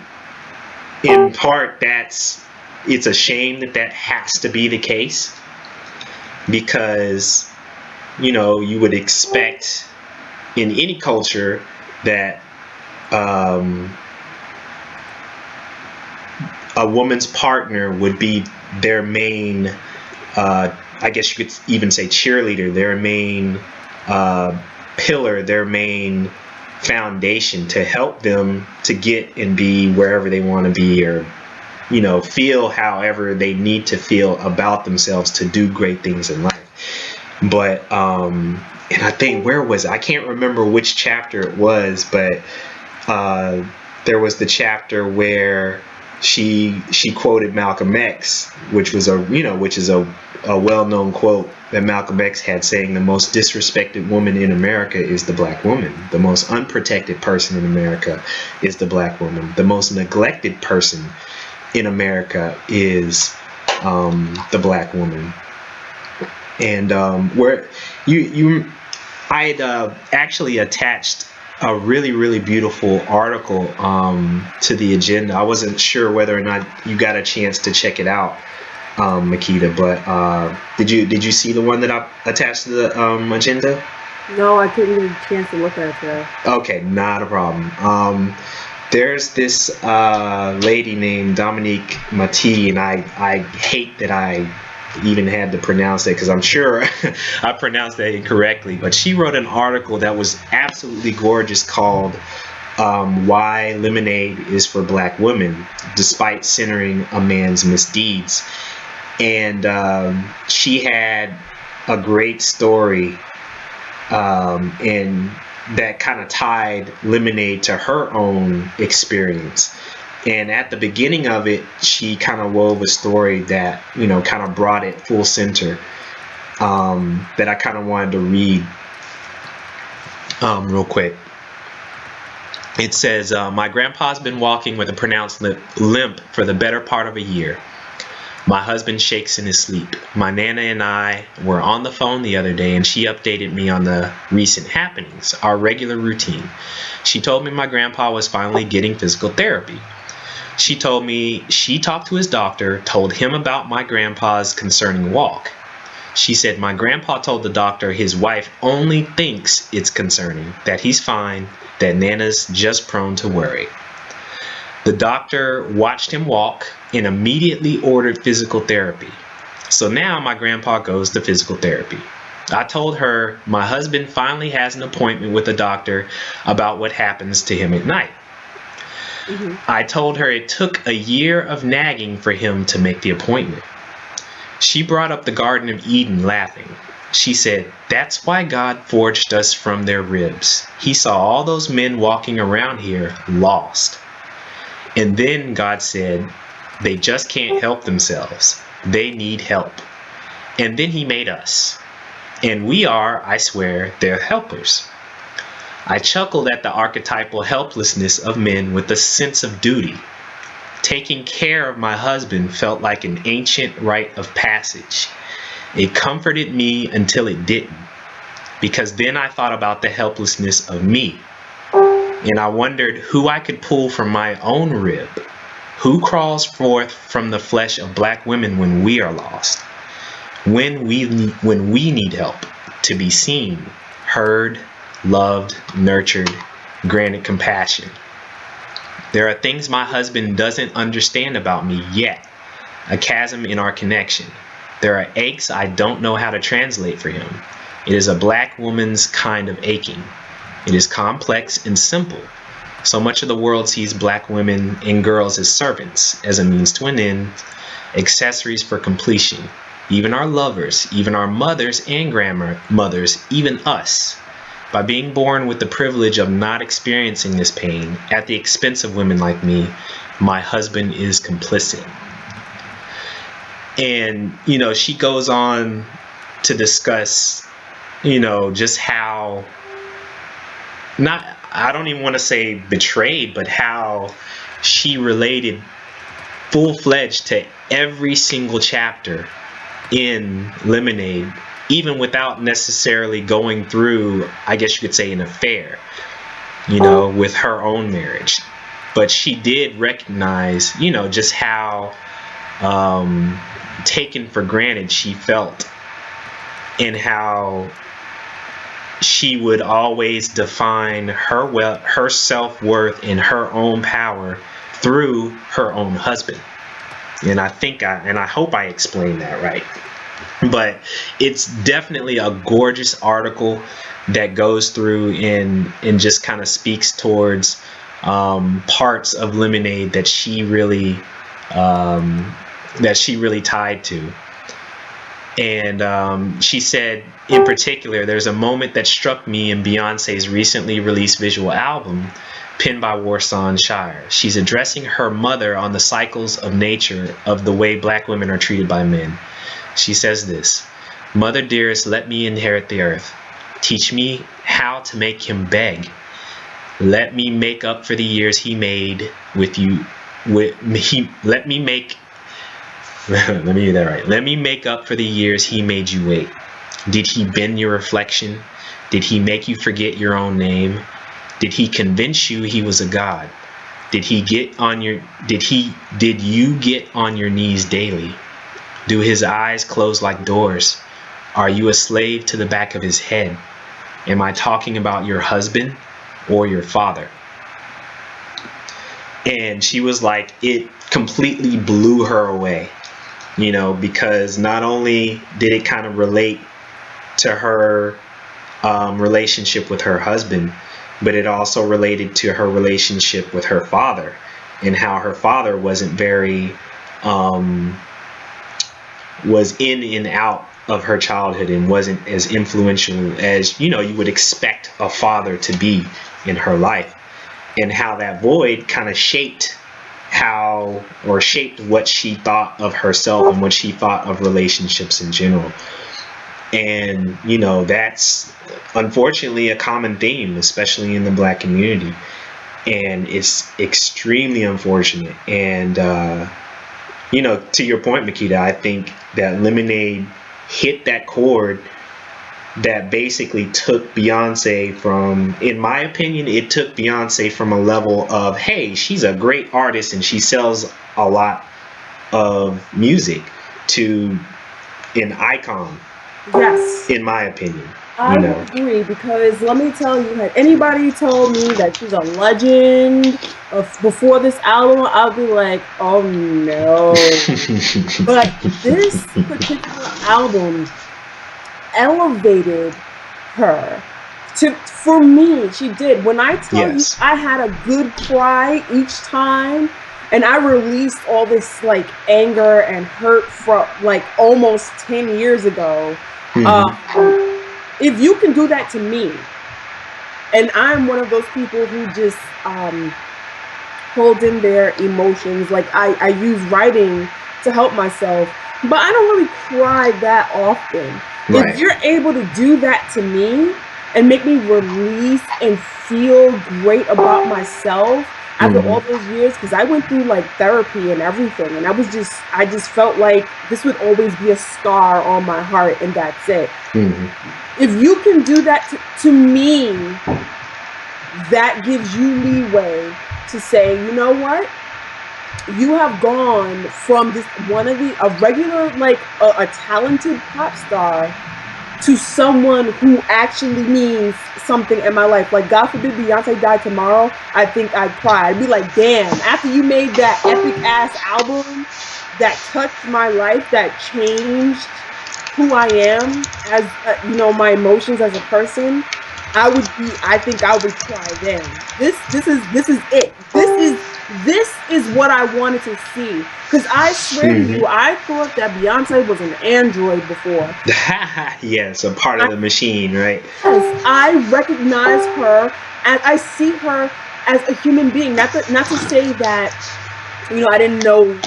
in part, it's a shame that has to be the case, because, you know, you would expect in any culture that a woman's partner would be their main, I guess you could even say cheerleader, their main pillar, their main foundation to help them to get and be wherever they want to be, or feel however they need to feel about themselves to do great things in life. But and I think, where was it? I can't remember which chapter it was, but there was the chapter where she quoted Malcolm X, which was a well-known quote that Malcolm X had, saying the most disrespected woman in America is the black woman. The most unprotected person in America is the black woman. The most neglected person in America is the black woman. And where I had actually attached a really, really beautiful article to the agenda. I wasn't sure whether or not you got a chance to check it out, Makita, but did you see the one that I attached to the agenda? No, I couldn't get a chance to look at it today. Okay, not a problem. There's this lady named Dominique Mati, and I hate that I even had to pronounce that, because I'm sure I pronounced that incorrectly. But she wrote an article that was absolutely gorgeous, called "Why Lemonade is for Black Women, Despite Centering a Man's Misdeeds." And she had a great story, and that kind of tied Lemonade to her own experience. And at the beginning of it, she kind of wove a story that, kind of brought it full center, that I kind of wanted to read real quick. It says, my grandpa's been walking with a pronounced limp for the better part of a year. My husband shakes in his sleep. My Nana and I were on the phone the other day, and she updated me on the recent happenings, our regular routine. She told me my grandpa was finally getting physical therapy. She told me she talked to his doctor, told him about my grandpa's concerning walk. She said my grandpa told the doctor his wife only thinks it's concerning, that he's fine, that Nana's just prone to worry. The doctor watched him walk and immediately ordered physical therapy. So now my grandpa goes to physical therapy. I told her my husband finally has an appointment with the doctor about what happens to him at night. I told her it took a year of nagging for him to make the appointment. She brought up the Garden of Eden, laughing. She said, that's why God forged us from their ribs. He saw all those men walking around here lost. And then God said, they just can't help themselves. They need help. And then he made us. And we are, I swear, their helpers. I chuckled at the archetypal helplessness of men with a sense of duty. Taking care of my husband felt like an ancient rite of passage. It comforted me until it didn't, because then I thought about the helplessness of me. And I wondered who I could pull from my own rib. Who crawls forth from the flesh of black women when we are lost? When we need help to be seen, heard, loved, nurtured, granted compassion. There are things my husband doesn't understand about me yet, a chasm in our connection. There are aches I don't know how to translate for him. It is a black woman's kind of aching. It is complex and simple. So much of the world sees black women and girls as servants, as a means to an end, accessories for completion. Even our lovers, even our mothers and grandmothers, even us. By being born with the privilege of not experiencing this pain at the expense of women like me, my husband is complicit. And, she goes on to discuss, just how, I don't even want to say betrayed, but how she related full-fledged to every single chapter in Lemonade, even without necessarily going through, I guess you could say, an affair, with her own marriage. But she did recognize, just how taken for granted she felt, and how she would always define her self-worth and her own power through her own husband. And I hope I explained that right. But it's definitely a gorgeous article that goes through and just kind of speaks towards parts of Lemonade that she really um, that she really tied to. And she said, in particular, there's a moment that struck me in Beyonce's recently released visual album, penned by Warsan Shire. She's addressing her mother on the cycles of nature of the way black women are treated by men. She says this: "Mother dearest, let me inherit the earth. Teach me how to make him beg. Let me make up for the years he made with you. Let me make let me get that right. Let me make up for the years he made you wait. Did he bend your reflection? Did he make you forget your own name? Did he convince you he was a god? Did you get on your knees daily? Do his eyes close like doors? Are you a slave to the back of his head? Am I talking about your husband or your father?" And she was like, it completely blew her away, because not only did it kind of relate to her relationship with her husband, but it also related to her relationship with her father, and how her father wasn't very was in and out of her childhood and wasn't as influential as you would expect a father to be in her life, and how that void kind of shaped what she thought of herself and what she thought of relationships in general. And that's unfortunately a common theme, especially in the black community, and it's extremely unfortunate. And to your point, Makita, I think that Lemonade hit that chord that basically took Beyonce from, in my opinion, it took Beyonce from a level of, hey, she's a great artist and she sells a lot of music, to an icon. Yes. In my opinion. I agree, because let me tell you, had anybody told me that she's a legend before this album, I'll be like, oh no. But this particular album elevated her. For me, she did. When I tell you, I had a good cry each time, and I released all this like anger and hurt from like almost 10 years ago. If you can do that to me, and I'm one of those people who just hold in their emotions, like I use writing to help myself, but I don't really cry that often. Right. If you're able to do that to me and make me release and feel great about myself after all those years, because I went through like therapy and everything, and I just felt like this would always be a scar on my heart, and that's it. If you can do that to me, that gives you leeway to say, you know what? You have gone from this a regular, like a talented pop star, to someone who actually means something in my life. Like, God forbid Beyonce died tomorrow, I think I'd cry. I'd be like, damn, after you made that epic ass album that touched my life, that changed who I am as my emotions as a person, I think I would cry then. This is it. This is what I wanted to see. Because I swear to you, I thought that Beyonce was an android before. Yes, a part of the machine, right? Yes, I recognize her, and I see her as a human being. Not to say that, I didn't know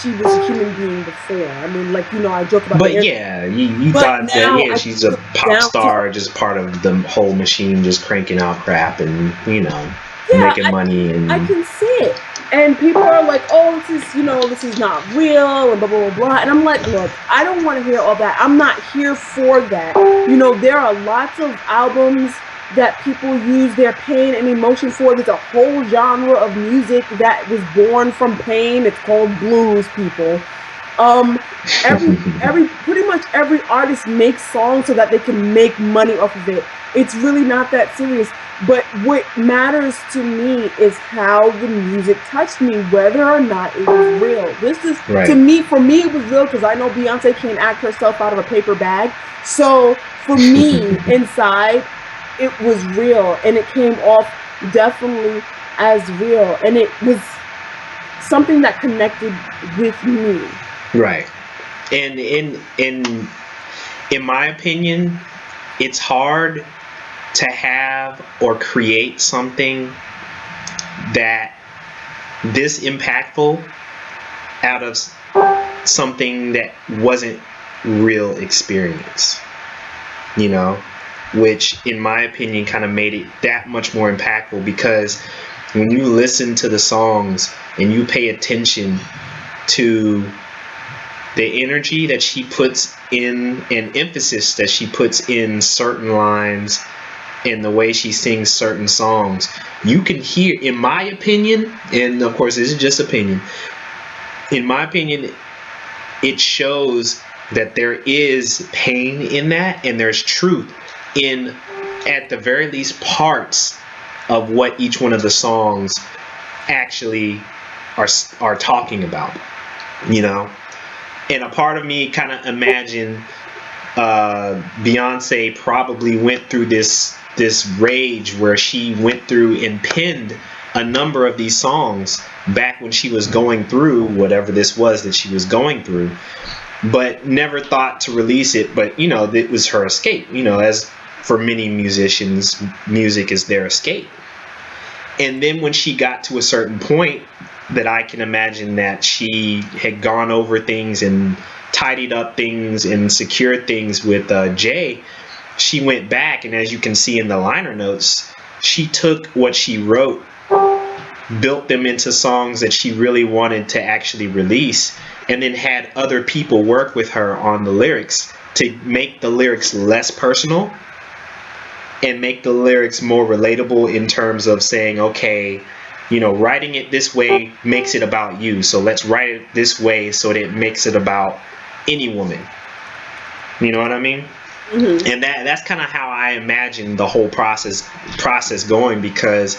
she was a human being before. I mean, like, I joke about. But yeah, you thought that she's a pop star, just part of the whole machine, just cranking out crap and making money. And I can see it. And people are like, oh, this is not real, and blah, blah, blah, blah. And I'm like, look, I don't want to hear all that. I'm not here for that. There are lots of albums that people use their pain and emotion for. There's a whole genre of music that was born from pain. It's called blues, people. Pretty much every artist makes songs so that they can make money off of it. It's really not that serious. But what matters to me is how the music touched me, whether or not it was real. This is, for me, it was real, because I know Beyonce can't act herself out of a paper bag. So for me, inside, it was real, and it came off definitely as real. And it was something that connected with me. Right. And in my opinion, it's hard to have or create something that this impactful out of something that wasn't real experience, you know, which in my opinion kind of made it that much more impactful, because when you listen to the songs and you pay attention to the energy that she puts in and emphasis that she puts in certain lines and the way she sings certain songs, you can hear, in my opinion, and of course this is just opinion, in my opinion, it shows that there is pain in that and there's truth in, at the very least, parts of what each one of the songs actually are talking about, you know. And a part of me kind of imagine Beyonce probably went through this rage where she went through and penned a number of these songs back when she was going through whatever this was that she was going through, but never thought to release it. But you know, it was her escape. You know, as for many musicians, music is their escape. And then when she got to a certain point, that I can imagine that she had gone over things and tidied up things and secured things with Jay, she went back, and as you can see in the liner notes, she took what she wrote, built them into songs that she really wanted to actually release, and then had other people work with her on the lyrics to make the lyrics less personal and make the lyrics more relatable, in terms of saying, okay, you know, writing it this way makes it about you, so let's write it this way so that it makes it about any woman. You know what I mean? Mm-hmm. And that's kind of how I imagine the whole process going, because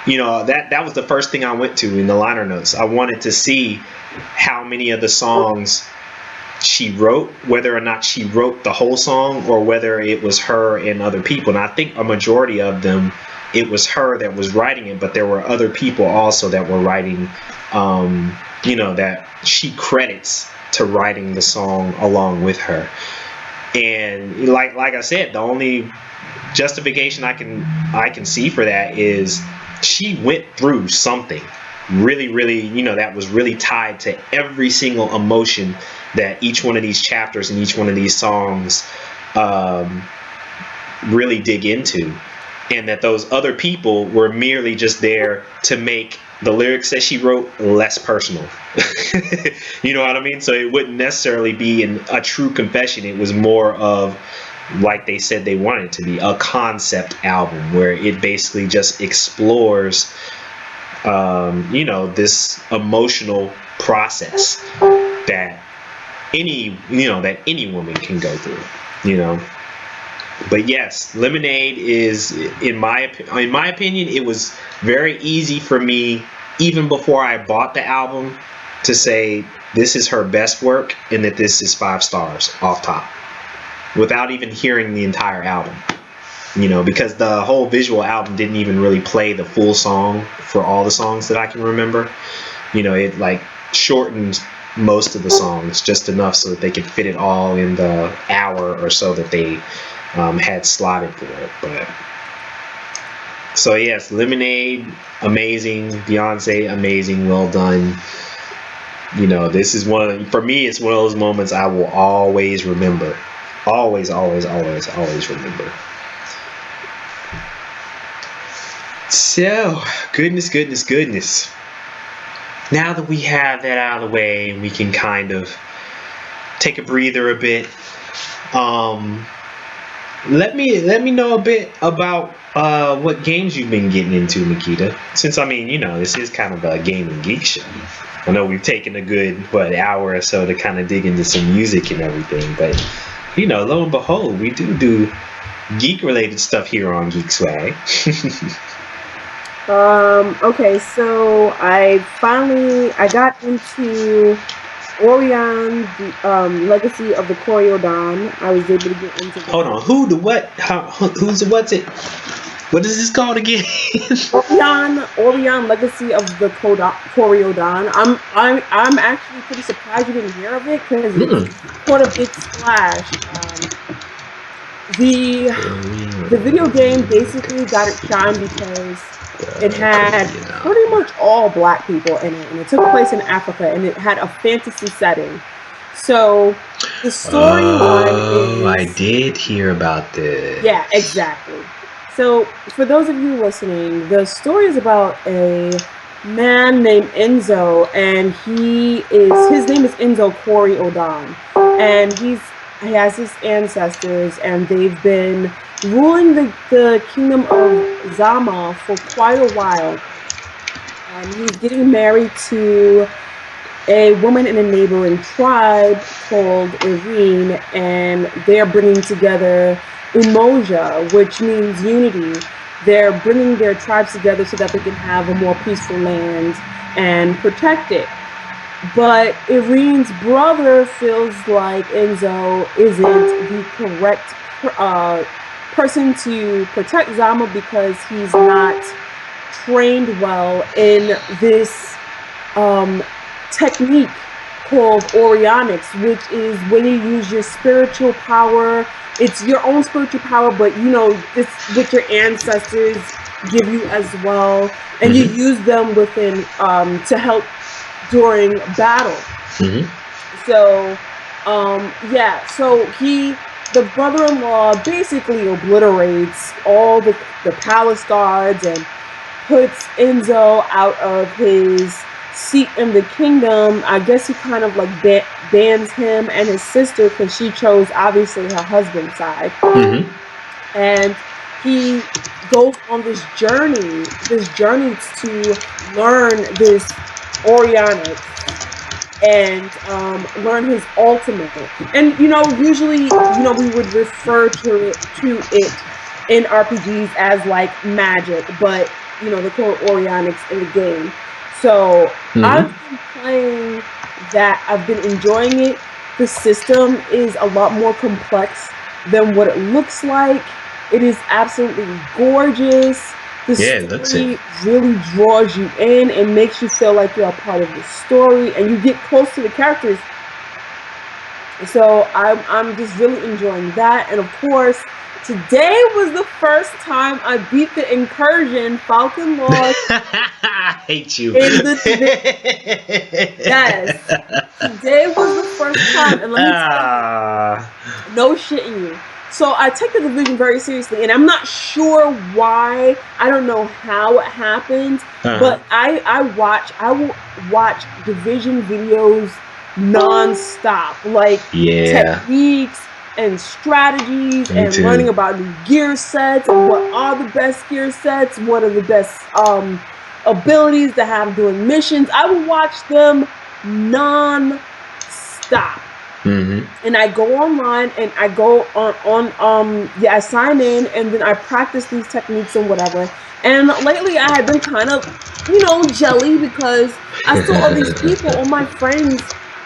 you know, that was the first thing I went to in the liner notes. I wanted to see how many of the songs she wrote, whether or not she wrote the whole song or whether it was her and other people. And I think a majority of them, it was her that was writing it, but there were other people also that were writing, you know, that she credits to writing the song along with her. And like I said, the only justification I can see for that is she went through something really, you know, that was really tied to every single emotion that each one of these chapters and each one of these songs really dig into, and that those other people were merely just there to make the lyrics that she wrote less personal. You know what I mean? So it wouldn't necessarily be a true confession. It was more of, like they said they wanted it to be, a concept album where it basically just explores you know, this emotional process that any woman can go through, you know. But yes, Lemonade is, in my opinion, it was very easy for me, even before I bought the album, to say this is her best work and that this is 5 stars off top, without even hearing the entire album. You know, because the whole visual album didn't even really play the full song for all the songs that I can remember. You know, it like shortened most of the songs just enough so that they could fit it all in the hour or so that they had slotted for it. But so yes, Lemonade, amazing. Beyonce, amazing. Well done. You know, this is for me, it's one of those moments I will always remember. Always remember. So, goodness. Now that we have that out of the way, we can kind of take a breather a bit. Let me know a bit about what games you've been getting into, Makita. Since, I mean, you know, this is kind of a gaming geek show. I know we've taken a good hour or so to kind of dig into some music and everything, but you know, lo and behold, we do geek related stuff here on Geekswagg. Okay, so I got into Orion, the Legacy of the Choreodon. I was able to get into that. Hold on, who the what? Who's the what's it? What is this called again? Orion Legacy of the Coriodan. I'm actually pretty surprised you didn't hear of it because it's Hmm. quite a big splash. The the video game basically got its shine because it had pretty much all black people in it, and it took place in Africa, and it had a fantasy setting. So the storyline Oh, I is did hear about yeah, this. exactly. So, for those of you listening, the story is about a man named Enzo, and his name is Enzo Corey Odan, and he has his ancestors, and they've been ruling the kingdom of Zama for quite a while. He's getting married to a woman in a neighboring tribe called Irene, and they're bringing together Umoja, which means unity. They're bringing their tribes together so that they can have a more peaceful land and protect it. But Irene's brother feels like Enzo isn't the correct uh, person to protect Zama because he's not trained well in this um, technique called Orionics, which is when you use your spiritual power. It's your own spiritual power, but this what your ancestors give you as well, and you Hmm. use them within to help during battle. Hmm. So, yeah, so the brother-in-law basically obliterates all the palace guards and puts Enzo out of his seat in the kingdom. I guess he kind of like bans him and his sister because she chose obviously her husband's side. Hmm. And he goes on this journey to learn this Orionics and learn his ultimate. And usually, we would refer to it in RPGs as like magic, but they call it Orionics in the game. So Hmm. I've been playing that. I've been enjoying it. The system is a lot more complex than what it looks like. It is absolutely gorgeous. The Yeah, it looks it. story really draws you in and makes you feel like you're a part of the story, and you get close to the characters. So I'm just really enjoying that. And of course, today was the first time I beat the incursion. Falcon Lost I hate you. in the yes. Today was the first time, and let me tell you, Ah. no shitting you. So I take the division very seriously, and I'm not sure why. I don't know how it happened, Uh-huh. but I will watch division videos nonstop, like Yeah, techniques and strategies me and too. learning about new gear sets and what are the best gear sets, what are the best abilities to have during missions. I will watch them non-stop. Hmm. And I go online and I go on yeah, I sign in and then I practice these techniques and whatever. And lately I had been kind of, jelly because I saw all these people, all my friends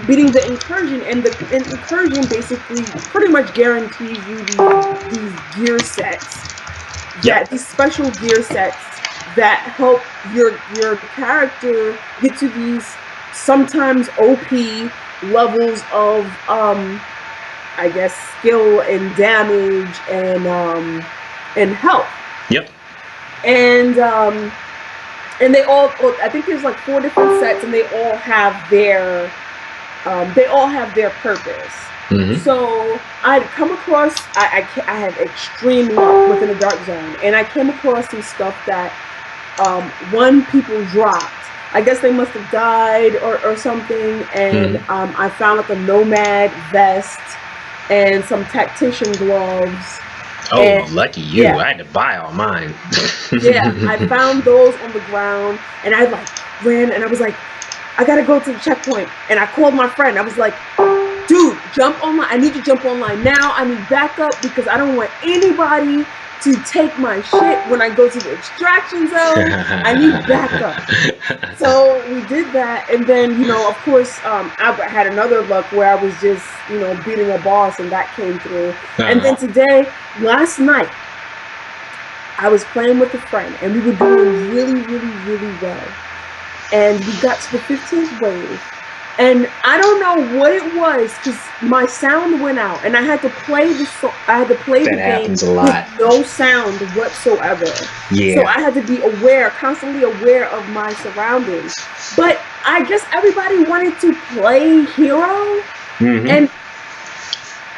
beating the incursion, and the incursion basically pretty much guarantees you these gear sets. Yep. Yeah, these special gear sets that help your character get to these sometimes OP levels of I guess skill and damage and health. Yep. And they all, I think there's like 4 different sets, and they all have their purpose. Hmm. So I'd come across, I have extreme luck within a dark zone, and I came across some stuff that one people dropped. I guess they must have died or something, and I found like a nomad vest and some tactician gloves. Oh, And well, lucky you. yeah, I had to buy all mine. yeah, I found those on the ground, and I like ran, and I was like, I gotta go to the checkpoint, and I called my friend. I was like, dude, jump online. I need to jump online now. I need backup because I don't want anybody to take my shit when I go to the extraction zone. I need backup. So we did that, and then of course, I had another luck where I was just beating a boss, and that came through. And then today, last night, I was playing with a friend, and we were doing really, really, really well. And we got to the 15th wave, and I don't know what it was because my sound went out, and I had to play I had to play That the game happens a with lot. no sound whatsoever. So Yeah. I had to be aware, constantly aware of my surroundings. But I guess everybody wanted to play hero, Mm-hmm. and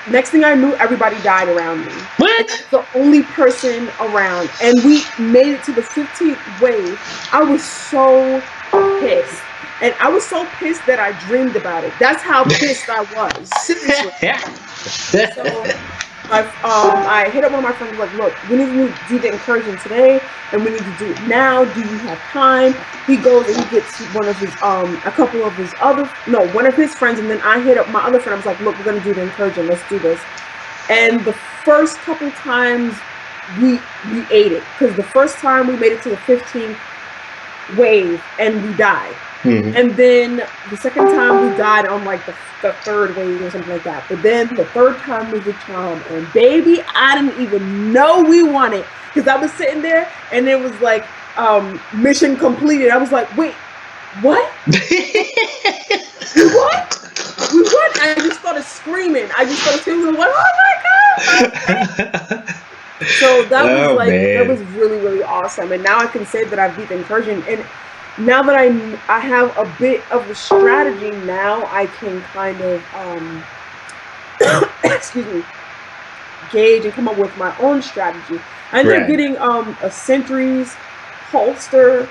next thing I knew, everybody died around me. And I What? was the only person around. And we made it to the 15th wave. I was so pissed. And I was so pissed that I dreamed about it. That's how pissed I was. Seriously. So I hit up one of my friends like, look, we need to do the incursion today, and we need to do it now. Do you have time? He goes and he gets one of his a couple of his other no one of his friends, and then I hit up my other friend. I was like, look, we're gonna do the incursion. Let's do this. And the first couple times we ate it because the first time we made it to the 15th wave and we died. Mm-hmm. And then the second time we died on like the third wave or something like that. But then the third time was the charm. And baby, I didn't even know we won it. Because I was sitting there and it was like mission completed. I was like, wait, what? We won? We won? And I just started screaming. I just started screaming like, oh my God. So that was Oh like that was man. really, really awesome. And now I can say that I've beat the incursion. And now that I have a bit of a strategy, now I can kind of excuse me, gauge and come up with my own strategy. I ended up Right. getting a sentry's holster,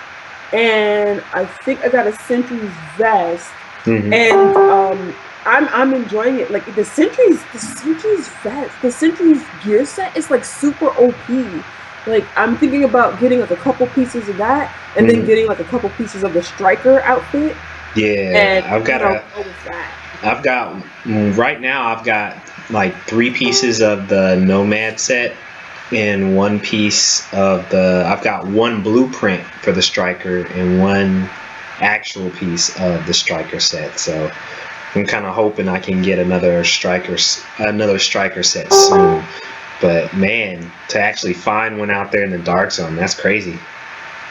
and I think I got a sentry's vest, Mm-hmm. and I'm enjoying it. Like the sentry's vest, the sentry's gear set is like super OP. Like I'm thinking about getting like a couple pieces of that, and then Mm-hmm. getting like a couple pieces of the striker outfit, and Yeah. go with that. I've got right now. I've got like 3 pieces of the Nomad set and 1 piece of the. I've got 1 blueprint for the striker and 1 actual piece of the striker set. So I'm kind of hoping I can get another striker set soon. But man, to actually find one out there in the dark zone, that's crazy.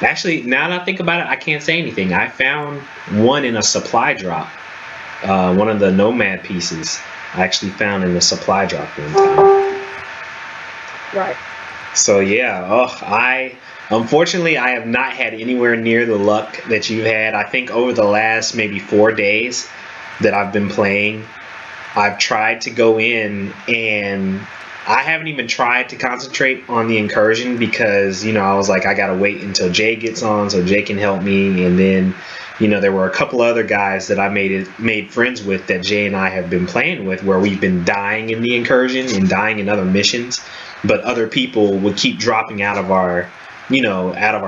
Actually, now that I think about it, I can't say anything. I found one in a supply drop. One of the Nomad pieces I actually found in the supply drop one time. Right. So yeah, I unfortunately I have not had anywhere near the luck that you had. I think over the last maybe 4 days that I've been playing, I've tried to go in and I haven't even tried to concentrate on the incursion because I was like I gotta wait until Jay gets on so Jay can help me, and then there were a couple other guys that I made friends with that Jay and I have been playing with where we've been dying in the incursion and dying in other missions, but other people would keep dropping out of our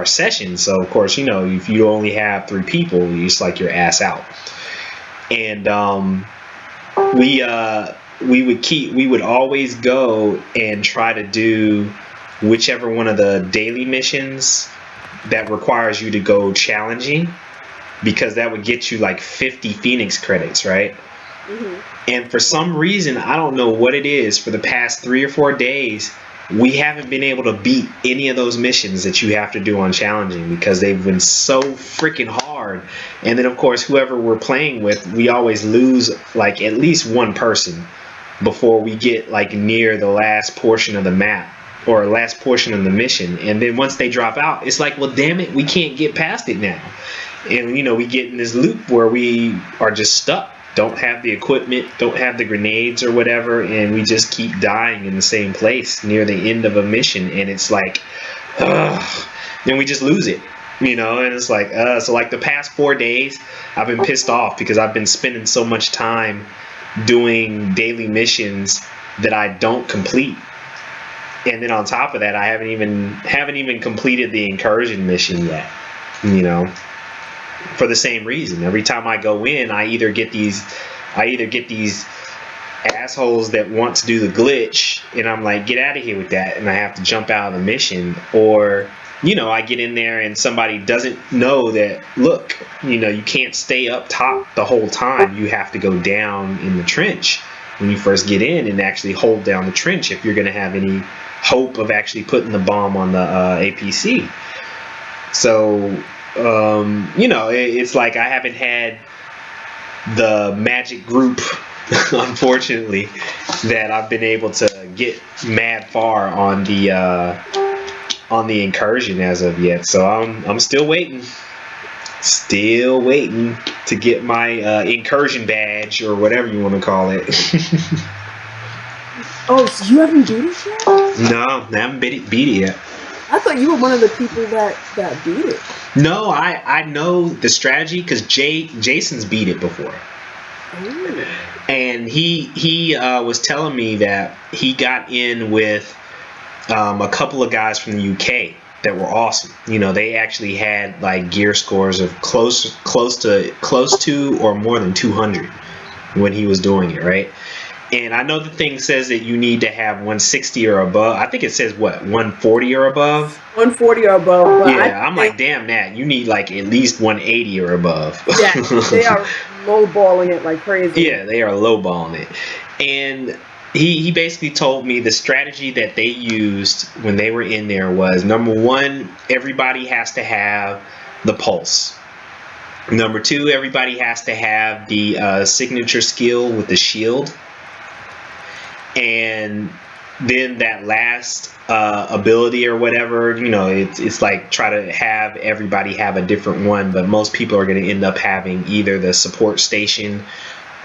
sessions. So of course if you only have 3 people, it's like your ass out. And we would always go and try to do whichever one of the daily missions that requires you to go challenging, because that would get you like 50 Phoenix credits, right? Hmm. And for some reason, I don't know what it is, for the past 3 or 4 days, we haven't been able to beat any of those missions that you have to do on challenging because they've been so freaking hard. And then, of course, whoever we're playing with, we always lose like at least one person before we get like near the last portion of the map or last portion of the mission. And then once they drop out, it's like, well, damn it, we can't get past it now. And we get in this loop where we are just stuck, don't have the equipment, don't have the grenades or whatever, and we just keep dying in the same place near the end of a mission. And it's like, then we just lose it. And it's like, so like the past 4 days, I've been pissed off because I've been spending so much time doing daily missions that I don't complete. And then on top of that, I haven't even completed the incursion mission yet. For the same reason. Every time I go in, I either get these assholes that want to do the glitch, and I'm like, get out of here with that, and I have to jump out of the mission, or I get in there and somebody doesn't know that, look, you can't stay up top the whole time, you have to go down in the trench, when you first get in and actually hold down the trench if you're going to have any hope of actually putting the bomb on the APC. So, it's like I haven't had the magic group, unfortunately, that I've been able to get mad far on the incursion as of yet. So I'm still waiting to get my incursion badge or whatever you want to call it. Oh, so you haven't beat it yet? No, I haven't beat it yet. I thought you were one of the people that beat it. No, I know the strategy because Jason's beat it before. Ooh. And he was telling me that he got in with a couple of guys from the UK that were awesome. They actually had like gear scores of close to or more than 200 when he was doing it, right? And I know the thing says that you need to have 160 or above. I think it says what, 140 or above? 140 or above. But yeah, I'm like, damn that. You need like at least 180 or above. Yeah, they are lowballing it like crazy. Yeah, they are lowballing it. And he basically told me the strategy that they used when they were in there was, number one, everybody has to have the pulse. Number two, everybody has to have the signature skill with the shield. And then that last ability or whatever, it's like try to have everybody have a different one, but most people are going to end up having either the support station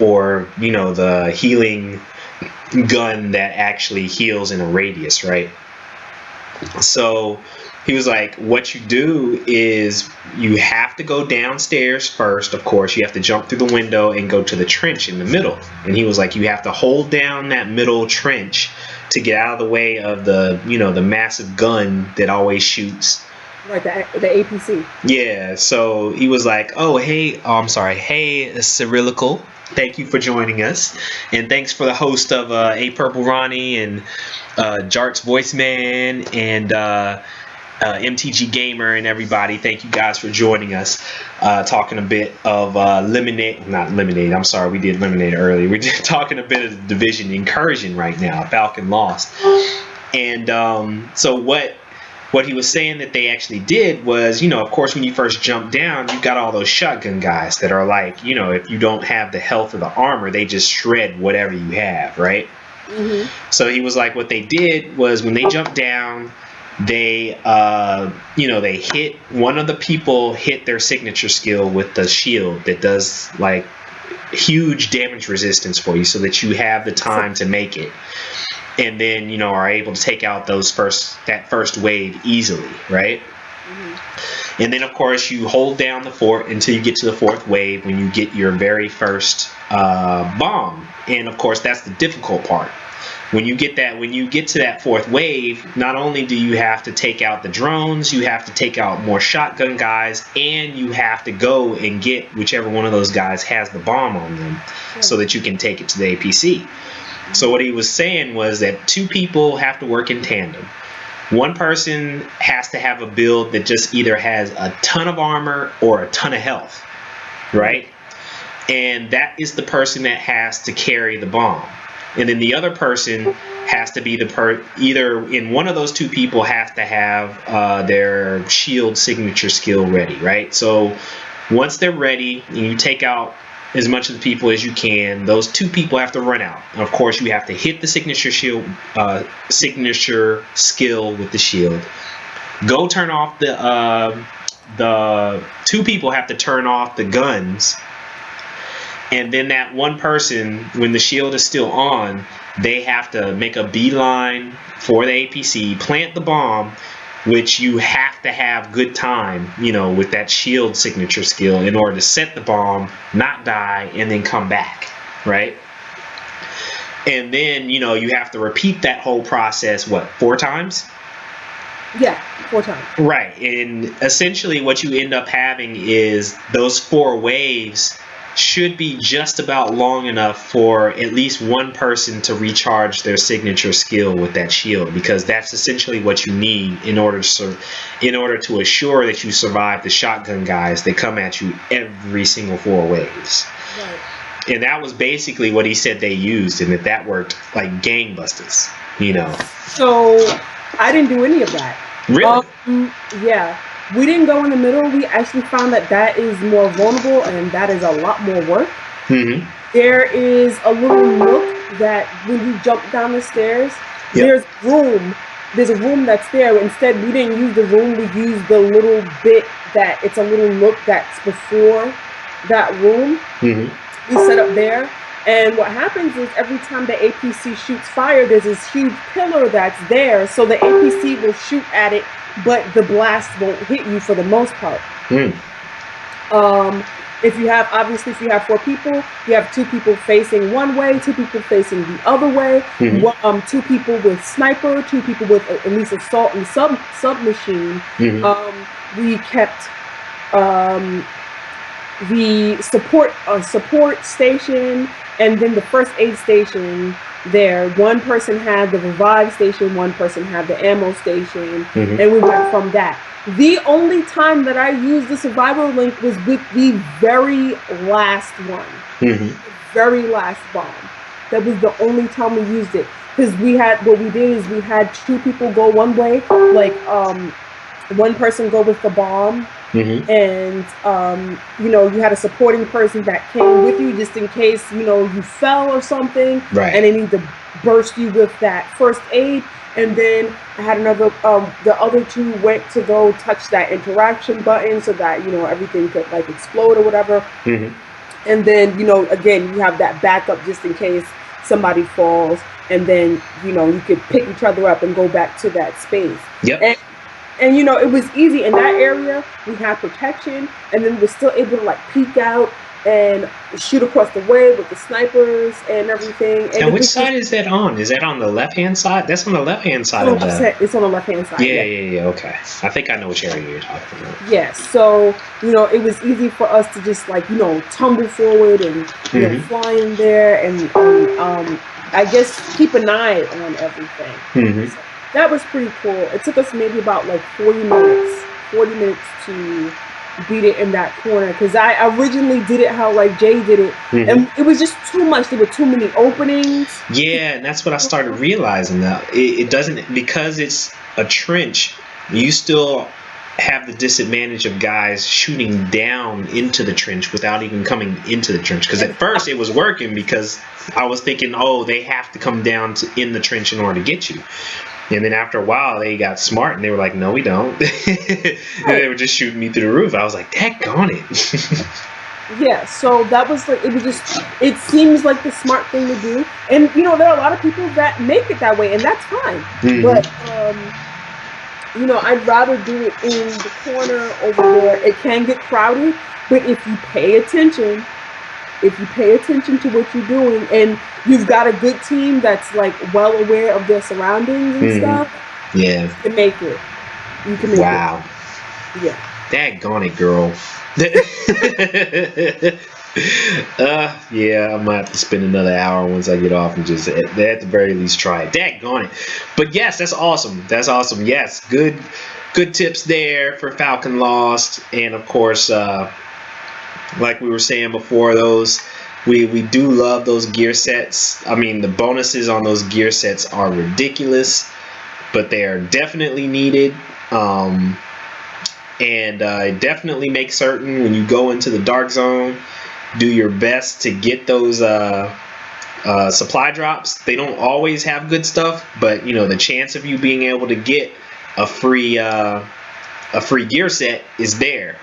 or the healing gun that actually heals in a radius, right? So he was like, what you do is you have to go downstairs first. Of course, you have to jump through the window and go to the trench in the middle. And he was like, you have to hold down that middle trench to get out of the way of the massive gun that always shoots. Right, the APC. Yeah, so he was like, hey, Cyrillical, thank you for joining us. And thanks for the host of A Purple Ronnie and Jart's Voice Man and MTG Gamer and everybody. Thank you guys for joining us. Talking a bit of not Lemonade. I'm sorry, we did Lemonade earlier. We're talking a bit of the Division Incursion right now. Falcon lost. And so what he was saying that they actually did was, of course, when you first jump down, you've got all those shotgun guys that are like, if you don't have the health or the armor, they just shred whatever you have, right? Mm-hmm. So he was like, what they did was when they jumped down, they hit one of the people hit their signature skill with the shield that does like huge damage resistance for you so that you have the time to make it. And then, are able to take out that first wave easily, right? Mm-hmm. And then, of course, you hold down the fort until you get to the fourth wave when you get your very first bomb. And, of course, that's the difficult part. When you get to that fourth wave, not only do you have to take out the drones, you have to take out more shotgun guys, and you have to go and get whichever one of those guys has the bomb on them so that you can take it to the APC. So what he was saying was that two people have to work in tandem. One person has to have a build that just either has a ton of armor or a ton of health, right? And that is the person that has to carry the bomb. And then the other person has to be either in one of those two people has to have their shield signature skill ready, right? So once they're ready and you take out as much of the people as you can, those two people have to run out. And of course, you have to hit the signature skill with the shield. Go turn off the two people have to turn off the guns. And then that one person, when the shield is still on, they have to make a beeline for the APC, plant the bomb, which you have to have good time, with that shield signature skill in order to set the bomb, not die, and then come back, right? And then, you have to repeat that whole process, 4 times? Yeah, 4 times. Right, and essentially what you end up having is those 4 waves should be just about long enough for at least one person to recharge their signature skill with that shield, because that's essentially what you need in order to assure that you survive the shotgun guys that come at you every single 4 waves. Right. And that was basically what he said they used, and that worked like gangbusters, you know. So I didn't do any of that. Really? Yeah, we didn't go in the middle. We actually found that that is more vulnerable and that is a lot more work. Mm-hmm. There is a little nook that when you jump down the stairs, Yep. there's room. There's a room that's there. Instead, we didn't use the room. We used the little bit that it's a little nook that's before that room. Mm-hmm. We set up there. And what happens is every time the APC shoots fire, there's this huge pillar that's there. So the APC will shoot at it, but the blast won't hit you for the most part. If you have 4 people, you have 2 people facing one way, 2 people facing the other way, 2 people with sniper, 2 people with at least assault and submachine. We kept the support station and then the first aid station there. One person had the revive station, one person had the ammo station, and we went from that. The only time that I used the survival link was with the very last one. The very last bomb. That was the only time we used it. Because we had 2 people go one way, like one person go with the bomb, and you had a supporting person that came with you just in case you fell or something, right. And they need to burst you with that first aid. And then I had another, the other 2 went to go touch that interaction button so that, everything could like explode or whatever. And then, again, you have that backup just in case somebody falls. And then, you could pick each other up and go back to that space. Yep. And it was easy in that area. We had protection, and then we're still able to like peek out and shoot across the way with the snipers and everything. And which side is that on? Is that on the left-hand side? That's on the left-hand side of the... It's on the left-hand side. Yeah, okay. I think I know which area you're talking about. Yes, so, it was easy for us to just, like, tumble forward and, fly in there and I guess keep an eye on everything. So that was pretty cool. It took us maybe about, like, 40 minutes to beat it in that corner, because I originally did it how like Jay did it, and it was just too much. There were too many openings. Yeah, and that's what I started realizing, that it doesn't, because it's a trench, you still have the disadvantage of guys shooting down into the trench without even coming into the trench. Because at first it was working, because I was thinking, oh, they have to come down in the trench in order to get you. And then after a while, they got smart and they were like, no, we don't. And they were just shooting me through the roof. I was like, daggone it. Yeah, so that was like, it seems like the smart thing to do. And, there are a lot of people that make it that way, and that's fine. But, I'd rather do it in the corner over there. It can get crowded, but if you pay attention to what you're doing, and you've got a good team that's like well aware of their surroundings and stuff, yeah, you can make it. Wow. Yeah. Daggone it, girl. Yeah, I might have to spend another hour once I get off and just at the very least try it. Daggone it. But yes, that's awesome. Yes, good tips there for Falcon Lost. And of course, like we were saying before, we do love those gear sets. I mean, the bonuses on those gear sets are ridiculous, but they are definitely needed. And definitely make certain when you go into the dark zone, do your best to get those supply drops. They don't always have good stuff, but the chance of you being able to get a free gear set is there.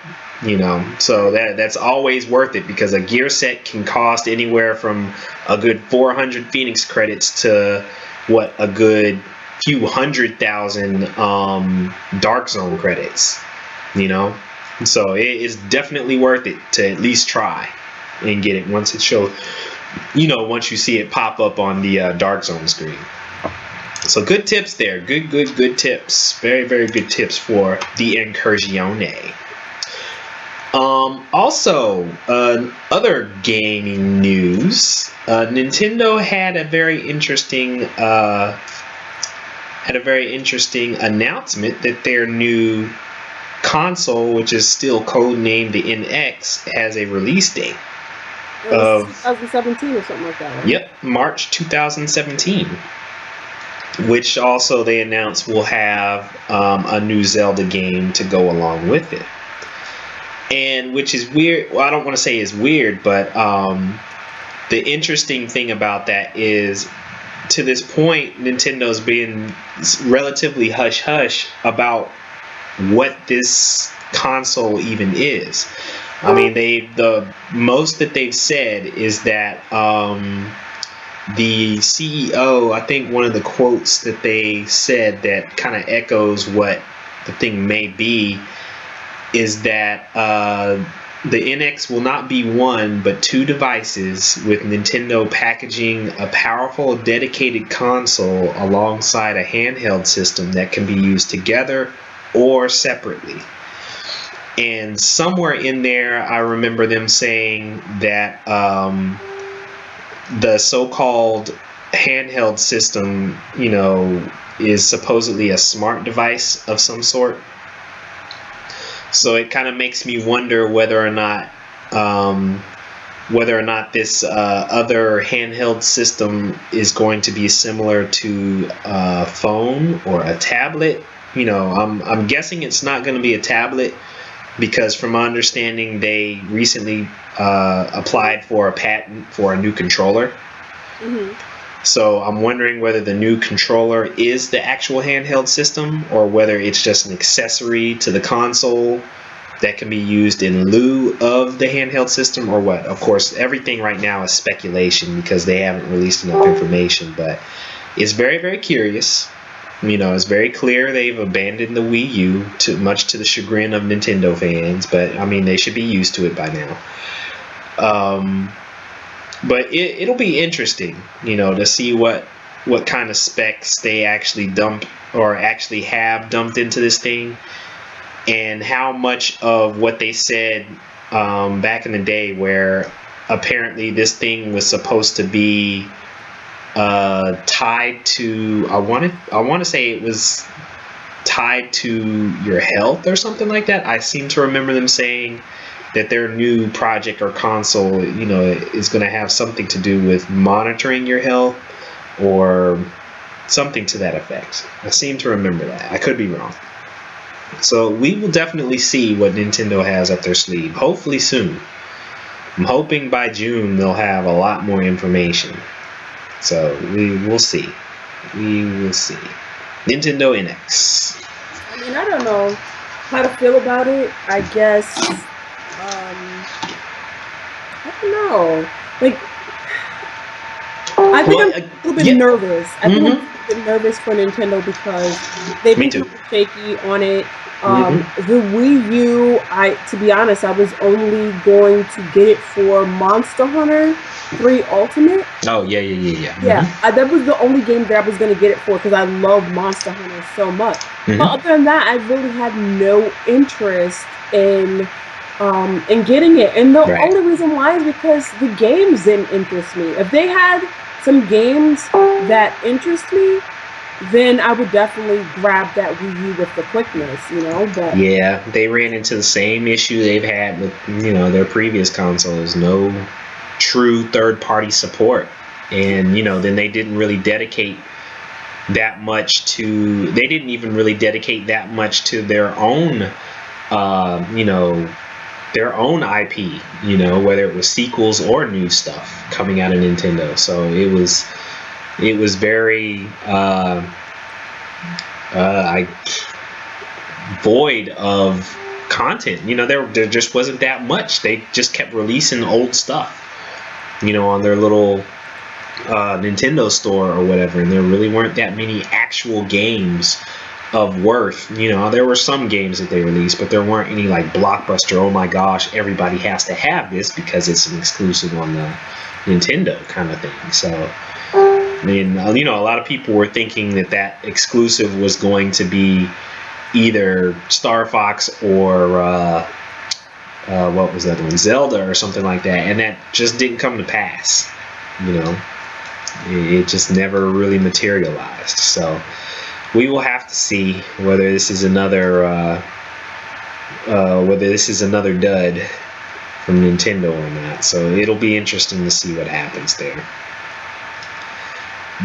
So that's always worth it, because a gear set can cost anywhere from a good 400 Phoenix credits to a good few 100,000 dark zone credits. So it is definitely worth it to at least try and get it once it shows, once you see it pop up on the dark zone screen. So good tips there. Good tips. Very, very good tips for the Incursione. Also, other gaming news. Nintendo had a very interesting announcement that their new console, which is still codenamed the NX, has a release date. It was of 2017 or something like that, right? yep, March 2017, which also they announced will have a new Zelda game to go along with it. And which is weird. Well, I don't want to say is weird, but the interesting thing about that is, to this point, Nintendo's been relatively hush hush about what this console even is. I mean, the most that they've said is that the CEO, I think one of the quotes that they said that kind of echoes what the thing may be, is that the NX will not be one but two devices, with Nintendo packaging a powerful dedicated console alongside a handheld system that can be used together or separately. And somewhere in there, I remember them saying that the so-called handheld system, is supposedly a smart device of some sort. So it kind of makes me wonder whether or not this other handheld system is going to be similar to a phone or a tablet. I'm guessing it's not going to be a tablet, because from my understanding, they recently applied for a patent for a new controller. Mm-hmm. So I'm wondering whether the new controller is the actual handheld system, or whether it's just an accessory to the console that can be used in lieu of the handheld system, or what. Of course, everything right now is speculation because they haven't released enough information, but it's very, very curious. It's very clear they've abandoned the Wii U, much to the chagrin of Nintendo fans, but I mean, they should be used to it by now. But it'll be interesting, to see what kind of specs they actually dump, or actually have dumped into this thing, and how much of what they said back in the day, where apparently this thing was supposed to be tied to, I want to say it was tied to your health or something like that. I seem to remember them saying that their new project or console, is going to have something to do with monitoring your health, or something to that effect. I seem to remember that. I could be wrong. So we will definitely see what Nintendo has up their sleeve, hopefully soon. I'm hoping by June they'll have a lot more information. So we will see. We will see. Nintendo NX. I mean, I don't know how to feel about it. I guess, I don't know. Like, I think Well, I'm a little bit yeah. nervous. I think I'm Mm-hmm. a little bit nervous for Nintendo because they've Me been too. kind of shaky on it. Mm-hmm. The Wii U, to be honest, I was only going to get it for Monster Hunter 3 Ultimate. Oh, yeah, yeah, yeah, yeah. Yeah, Mm-hmm. that was the only game that I was going to get it for because I love Monster Hunter so much. But Mm-hmm. other than that, I really had no interest in getting it. And the Right. only reason why is because the games didn't interest me. If they had some games that interest me, then I would definitely grab that Wii U with the quickness. But Yeah, they ran into the same issue they've had with, their previous consoles. No true third-party support. And, then they didn't really dedicate that much to, they didn't even really dedicate that much to their own, uh, you know, their own IP, whether it was sequels or new stuff coming out of Nintendo. So it was very void of content. There just wasn't that much. They just kept releasing old stuff, on their little Nintendo store or whatever, and there really weren't that many actual games of worth. There were some games that they released, but there weren't any like blockbuster, oh my gosh, everybody has to have this because it's an exclusive on the Nintendo kind of thing. So I mean, a lot of people were thinking that exclusive was going to be either Star Fox or what was that one, Zelda or something like that, and that just didn't come to pass. It just never really materialized. So we will have to see whether this is another dud from Nintendo on that. So it'll be interesting to see what happens there.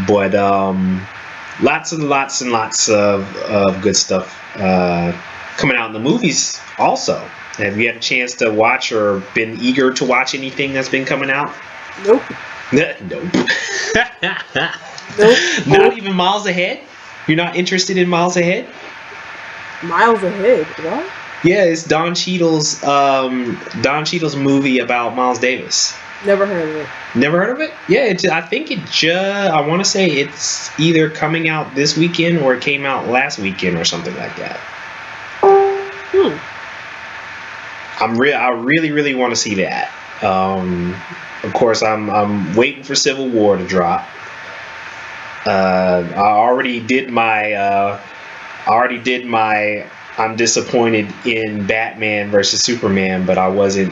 But lots and lots and lots of good stuff coming out in the movies also. Have you had a chance to watch or been eager to watch anything that's been coming out? Nope. Nope. Nope. Not even Miles Ahead? You're not interested in Miles Ahead? Miles Ahead? What? Yeah, it's Don Cheadle's movie about Miles Davis. Never heard of it. Never heard of it? Yeah, I think I want to say it's either coming out this weekend or it came out last weekend or something like that. I really want to see that. Of course, I'm waiting for Civil War to drop. I already did my I'm disappointed in Batman versus Superman, but I wasn't,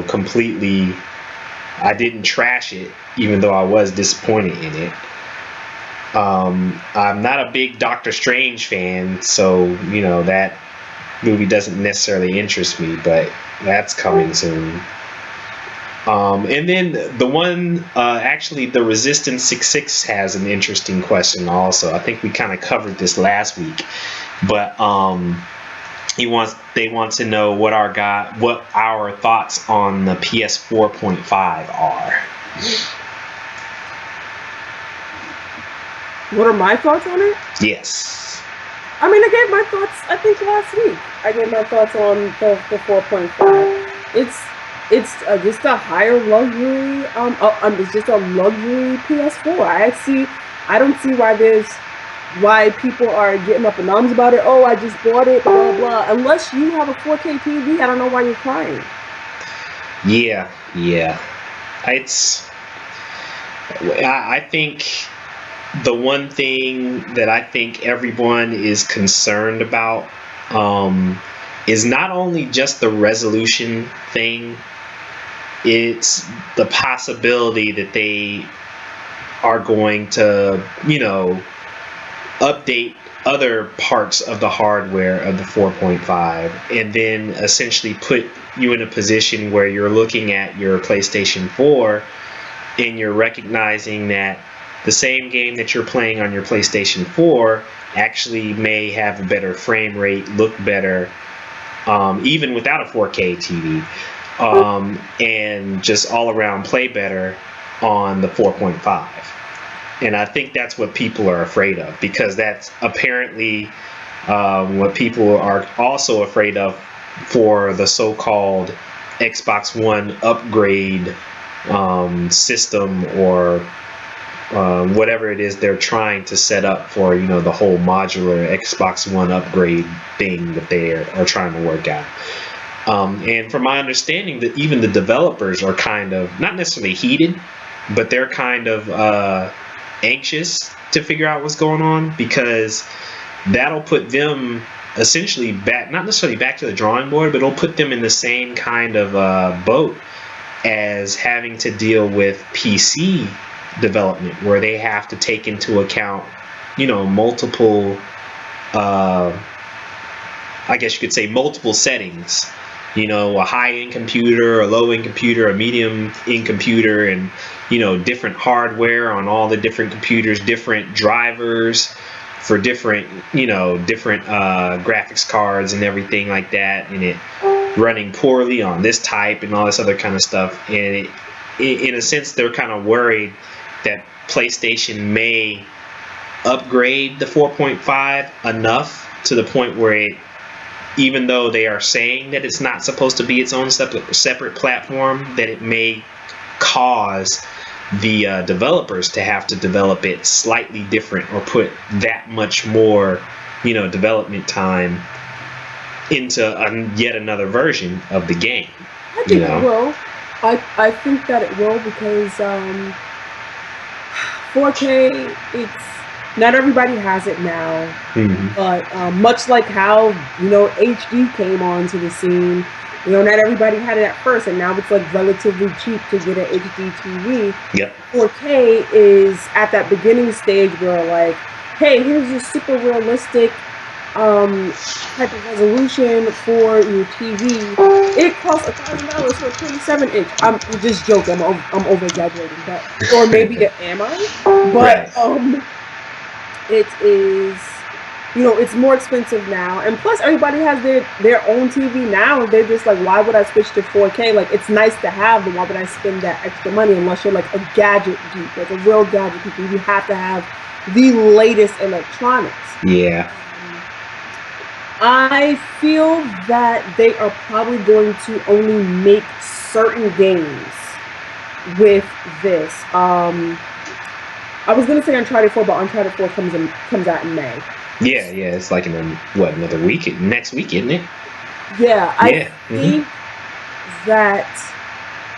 completely. I didn't trash it, even though I was disappointed in it. I'm not a big Doctor Strange fan, so that movie doesn't necessarily interest me, but that's coming soon. And then the one, actually, the Resistance 66 has an interesting question also. I think we kind of covered this last week, but they want to know what our thoughts on the PS 4.5 are. What are my thoughts on it? Yes. I mean, I gave my thoughts, I think, last week. I gave my thoughts on the 4.5. It's just a higher luxury. It's just a luxury PS4. I don't see why people are getting up in arms about it. Oh, I just bought it, blah blah. Unless you have a 4K TV, I don't know why you're crying. Yeah. I think the one thing that I think everyone is concerned about is not only just the resolution thing. It's the possibility that they are going to, update other parts of the hardware of the 4.5 and then essentially put you in a position where you're looking at your PlayStation 4 and you're recognizing that the same game that you're playing on your PlayStation 4 actually may have a better frame rate, look better, even without a 4K TV. And just all around play better on the 4.5. And I think that's what people are afraid of, because that's apparently what people are also afraid of for the so-called Xbox One upgrade system, or whatever it is they're trying to set up for, the whole modular Xbox One upgrade thing that they are trying to work out. And from my understanding, that even the developers are kind of, not necessarily heated, but they're kind of anxious to figure out what's going on, because that'll put them essentially back, not necessarily back to the drawing board, but it'll put them in the same kind of boat as having to deal with PC development, where they have to take into account, multiple, I guess you could say multiple settings. A high-end computer, a low-end computer, a medium-end computer, and different hardware on all the different computers, different drivers for different graphics cards and everything like that, and it running poorly on this type and all this other kind of stuff. And in a sense, they're kind of worried that PlayStation may upgrade the 4.5 enough to the point where it, even though they are saying that it's not supposed to be its own separate platform, that it may cause the developers to have to develop it slightly different, or put that much more, development time into yet another version of the game. I think it will. I think that it will, because 4K, it's not everybody has it now. But much like how HD came onto the scene, not everybody had it at first, and now it's like relatively cheap to get an HD TV. Yep. 4K is at that beginning stage where, like, hey, here's your super realistic type of resolution for your TV, it costs $1,000 for a 27-inch. I'm just joking. I'm over exaggerating, but or maybe am I? But Right. it is, it's more expensive now, and plus everybody has their own TV now. They're just like, why would I switch to 4K? Like, it's nice to have, but why would I spend that extra money unless you're like a gadget geek, like a real gadget geek? You have to have the latest electronics. Yeah. I feel that they are probably going to only make certain games with this. I was gonna say Uncharted 4, but Uncharted 4 comes out in May. Yeah, it's like in another week, next week, isn't it? Yeah, Yeah.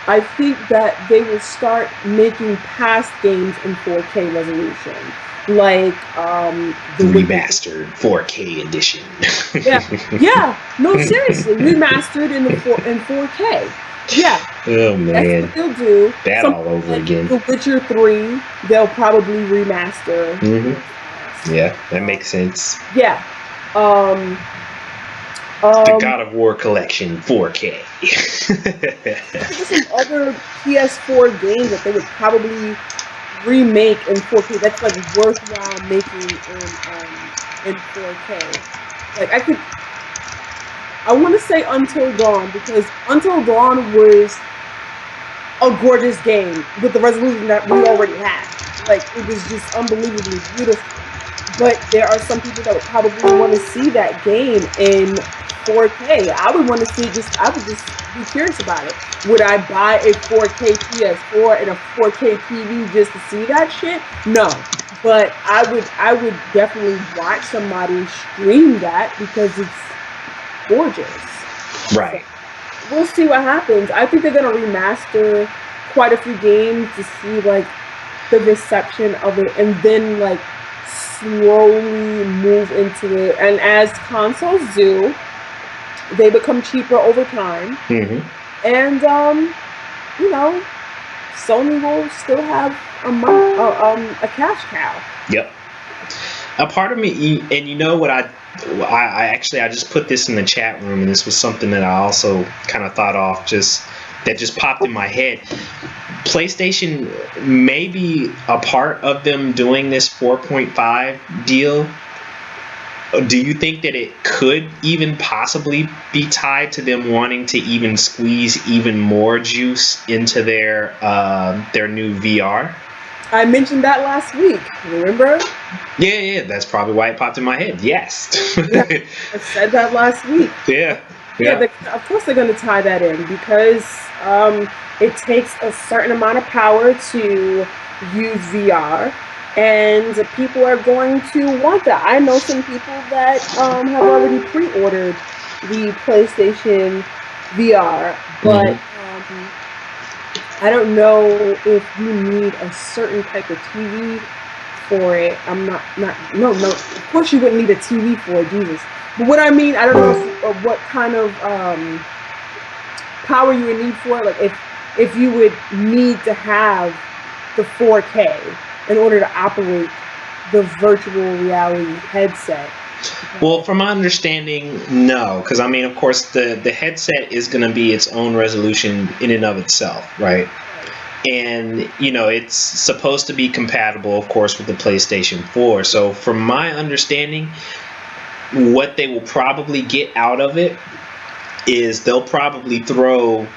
I think that they will start making past games in 4K resolution, like The remastered 4K edition. yeah. No, seriously, remastered in 4K. Yeah, Oh man, that's what they'll do. that Something all over like again. The Witcher 3, they'll probably remaster. Yeah, that makes sense. Yeah. The God of War collection 4K. There's some other PS4 games that they would probably remake in 4K. That's like worthwhile making in 4K. Like, I want to say Until Dawn, because Until Dawn was a gorgeous game with the resolution that we already had. Like, it was just unbelievably beautiful. But there are some people that would probably want to see that game in 4K. I would want to see I would just be curious about it. Would I buy a 4K PS4 and a 4K TV just to see that shit? No. But I would definitely watch somebody stream that because it's gorgeous. Right. So we'll see what happens. I think they're gonna remaster quite a few games to see like the reception of it, and then like slowly move into it. And as consoles do, they become cheaper over time. And Sony will still have a cash cow. Yep. A part of me, and you know what, I just put this in the chat room, and this was something that I also kind of thought off, that just popped in my head. PlayStation may be a part of them doing this 4.5 deal. Do you think that it could even possibly be tied to them wanting to even squeeze even more juice into their new VR? I mentioned that last week. Remember? Yeah. That's probably why it popped in my head. Yes. I said that last week. Yeah. Of course they're going to tie that in, because it takes a certain amount of power to use VR, and people are going to want that. I know some people that have already pre-ordered the PlayStation VR, but I don't know if you need a certain type of TV for it. No. Of course you wouldn't need a TV for it, Jesus. But what I mean, I don't know what kind of power you would need for it. Like, if you would need to have the 4K in order to operate the virtual reality headset. Well, from my understanding, no, because I mean, of course, the headset is going to be its own resolution in and of itself, right? And it's supposed to be compatible, of course, with the PlayStation 4. So, from my understanding, what they will probably get out of it is they'll probably throw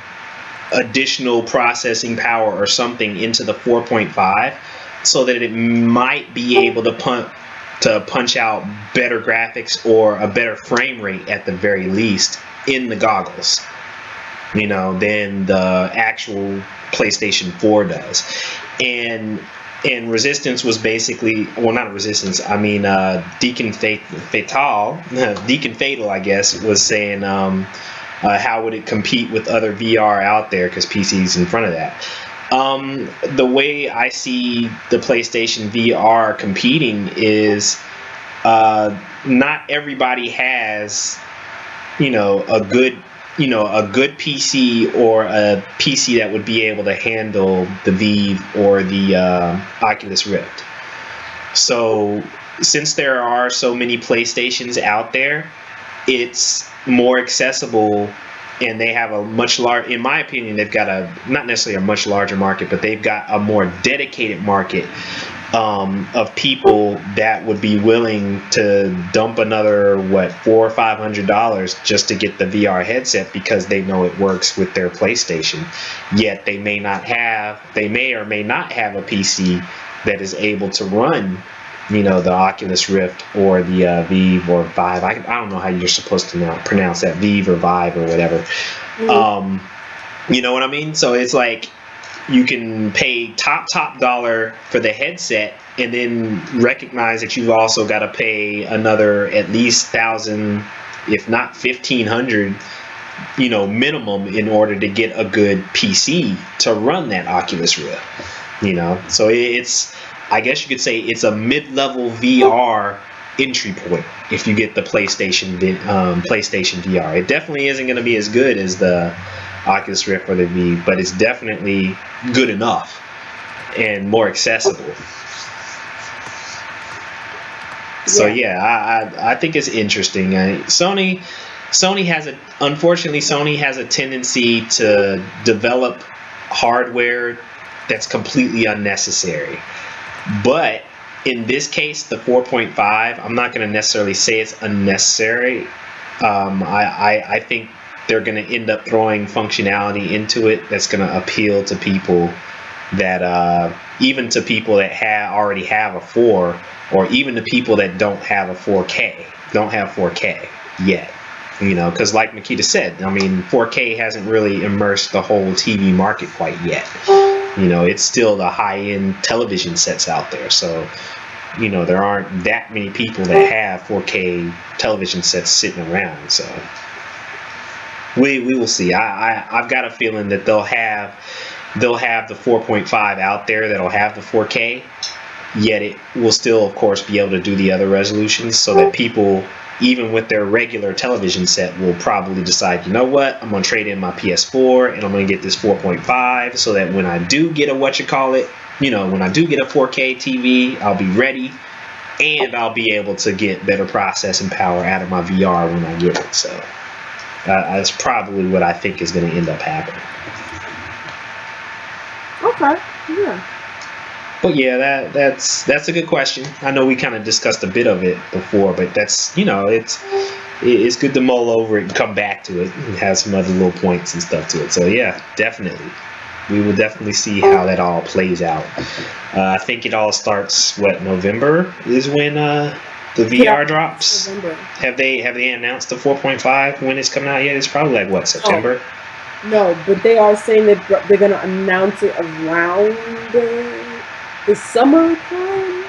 additional processing power or something into the 4.5 so that it might be able to punch out better graphics or a better frame rate at the very least in the goggles, than the actual PlayStation 4 does. And Resistance was basically, well, not Resistance, I mean Deacon Fatal, I guess, was saying how would it compete with other VR out there, because PC's in front of that. The way I see the PlayStation VR competing is not everybody has a good PC, or a PC that would be able to handle the Vive or the Oculus Rift. So since there are so many PlayStations out there, it's more accessible, and they have a much larger, in my opinion, they've got a, not necessarily a much larger market, but they've got a more dedicated market of people that would be willing to dump another what, $400 or $500 just to get the VR headset because they know it works with their PlayStation. Yet they may or may not have a PC that is able to run, the Oculus Rift or the Vive or Vive. I don't know how you're supposed to now pronounce that, Vive or Vive or whatever. You know what I mean? So it's like you can pay top dollar for the headset and then recognize that you've also got to pay another at least 1,000, if not 1,500, minimum in order to get a good PC to run that Oculus Rift. So it's, I guess you could say it's a mid-level VR entry point if you get the PlayStation VR. It definitely isn't going to be as good as the Oculus Rift or the Vive, but it's definitely good enough and more accessible. So yeah, I think it's interesting. Sony has a tendency to develop hardware that's completely unnecessary. But in this case, the 4.5, I'm not going to necessarily say it's unnecessary. I think they're going to end up throwing functionality into it that's going to appeal to people that, even to people that already have a 4, or even to people that don't have 4K yet. Because like Makita said, 4K hasn't really immersed the whole TV market quite yet. It's still the high-end television sets out there. So, there aren't that many people that have 4K television sets sitting around. So, we will see. I've got a feeling that they'll have the 4.5 out there that'll have the 4K, yet it will still, of course, be able to do the other resolutions, so that people, even with their regular television set, will probably decide, you know what, I'm going to trade in my PS4 and I'm going to get this 4.5 so that when I do get when I do get a 4K TV, I'll be ready, and I'll be able to get better processing power out of my VR when I get it. So that's probably what I think is going to end up happening. Okay, yeah. But yeah, that's a good question. I know we kind of discussed a bit of it before, but that's, it's good to mull over it and come back to it and have some other little points and stuff to it. So yeah, definitely. We will definitely see how that all plays out. I think it all starts, November is when the VR drops. November. Have they announced the 4.5 when it's coming out yet? It's probably like September? No, but they are saying that they're going to announce it around the summertime.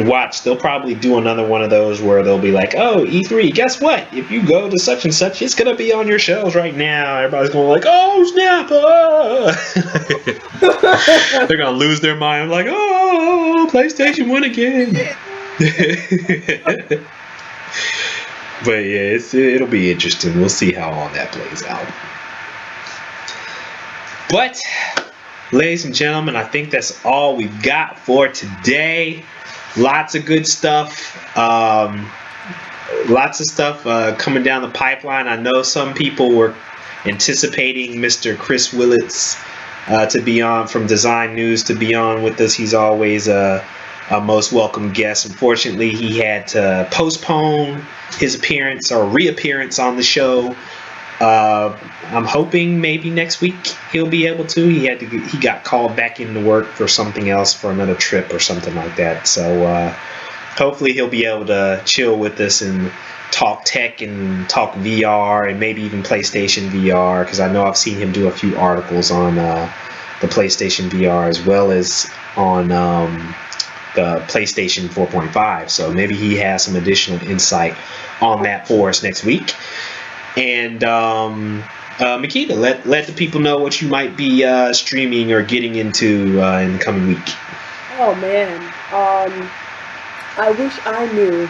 Watch, they'll probably do another one of those where they'll be like, oh, E3, guess what? If you go to such and such, it's going to be on your shelves right now. Everybody's going like, oh, snap. They're going to lose their mind like, oh, PlayStation won again. But yeah, it'll be interesting. We'll see how all that plays out. But, ladies and gentlemen, I think that's all we've got for today. Lots of good stuff. Lots of stuff coming down the pipeline. I know some people were anticipating Mr. Chris Willits to be on, from Design News, to be on with us. He's always a most welcome guest. Unfortunately, he had to postpone his appearance or reappearance on the show. I'm hoping maybe next week he'll be able to. He got called back into work for something else, for another trip or something like that. So hopefully he'll be able to chill with us and talk tech and talk VR and maybe even PlayStation VR, because I know I've seen him do a few articles on the PlayStation VR as well as on the PlayStation 4.5. So maybe he has some additional insight on that for us next week. And Makita, let the people know what you might be streaming or getting into in the coming week. Oh man, I wish I knew.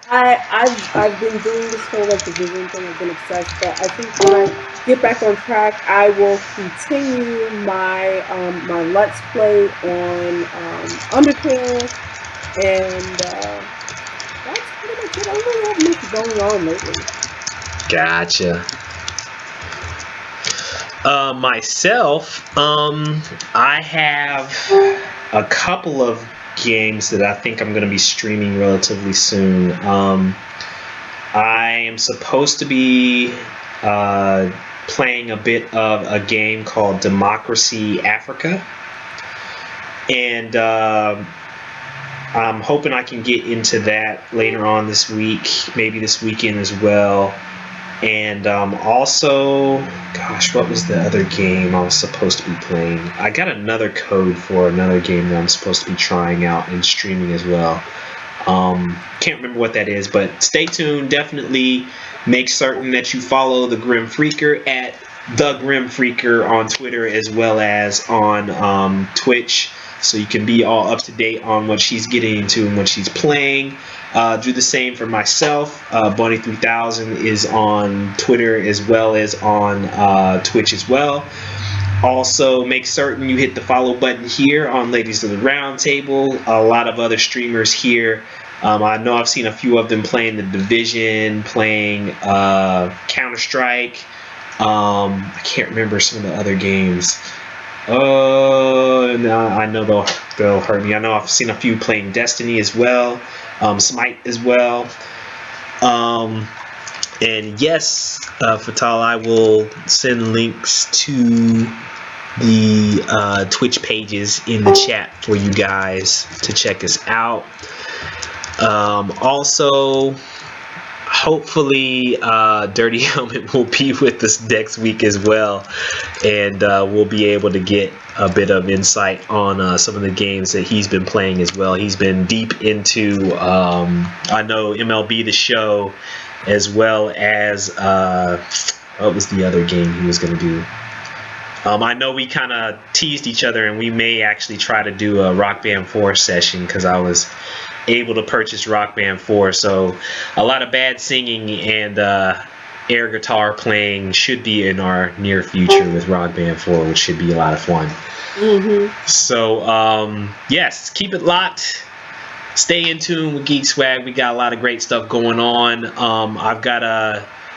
I've been doing this whole vision thing. I've been obsessed, but I think when I get back on track, I will continue my my Let's Play on Undertale. And that's pretty much it. I don't really have much going on lately. Gotcha. Myself, I have a couple of games that I think I'm going to be streaming relatively soon. I am supposed to be playing a bit of a game called Democracy Africa, and I'm hoping I can get into that later on this week, maybe this weekend as well. And also, gosh, what was the other game I was supposed to be playing? I got another code for another game that I'm supposed to be trying out and streaming as well. Can't remember what that is, but stay tuned. Definitely make certain that you follow the Grim Phreaker at the Grim Phreaker on Twitter as well as on Twitch, so you can be all up to date on what she's getting into and what she's playing. Do the same for myself. Bunneh3000 is on Twitter as well as on Twitch as well. Also, make certain you hit the follow button here on Ladies of the Round Table. A lot of other streamers here. I know I've seen a few of them playing The Division, playing Counter-Strike. I can't remember some of the other games. No, I know they'll hurt me. I know I've seen a few playing Destiny as well, Smite as well. And yes, Fatal, I will send links to the Twitch pages in the chat for you guys to check us out. Also, hopefully Dirty Helmet will be with us next week as well, and we'll be able to get a bit of insight on some of the games that he's been playing as well. He's been deep into I know MLB The Show, as well as what was the other game he was going to do. I know we kind of teased each other, and we may actually try to do a Rock Band 4 session because I was able to purchase Rock Band 4. So a lot of bad singing and air guitar playing should be in our near future with Rock Band 4, which should be a lot of fun. So yes, keep it locked. Stay in tune with Geekswagg. We got a lot of great stuff going on.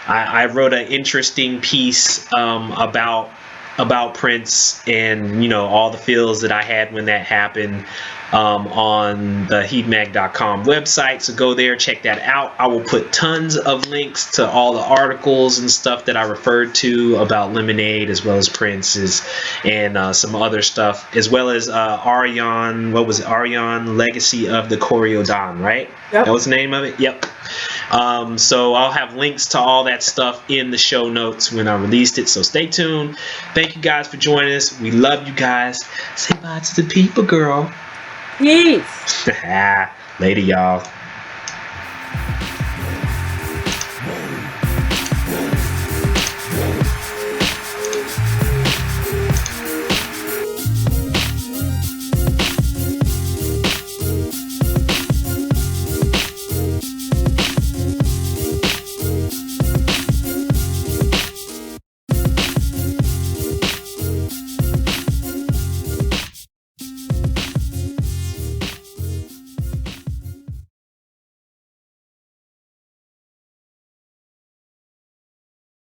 I wrote an interesting piece about Prince and, you know, all the feels that I had when that happened on the heatmag.com website. So go there, check that out. I will put tons of links to all the articles and stuff that I referred to about Lemonade, as well as Prince's and some other stuff, as well as Ariane, what was it? Ariane Legacy of the Choreodon, right? Yep. That was the name of it? Yep. So I'll have links to all that stuff in the show notes when I released it, so stay tuned. Thank you guys for joining us. We love you guys. Say bye to the people, girl. Peace. Later, y'all.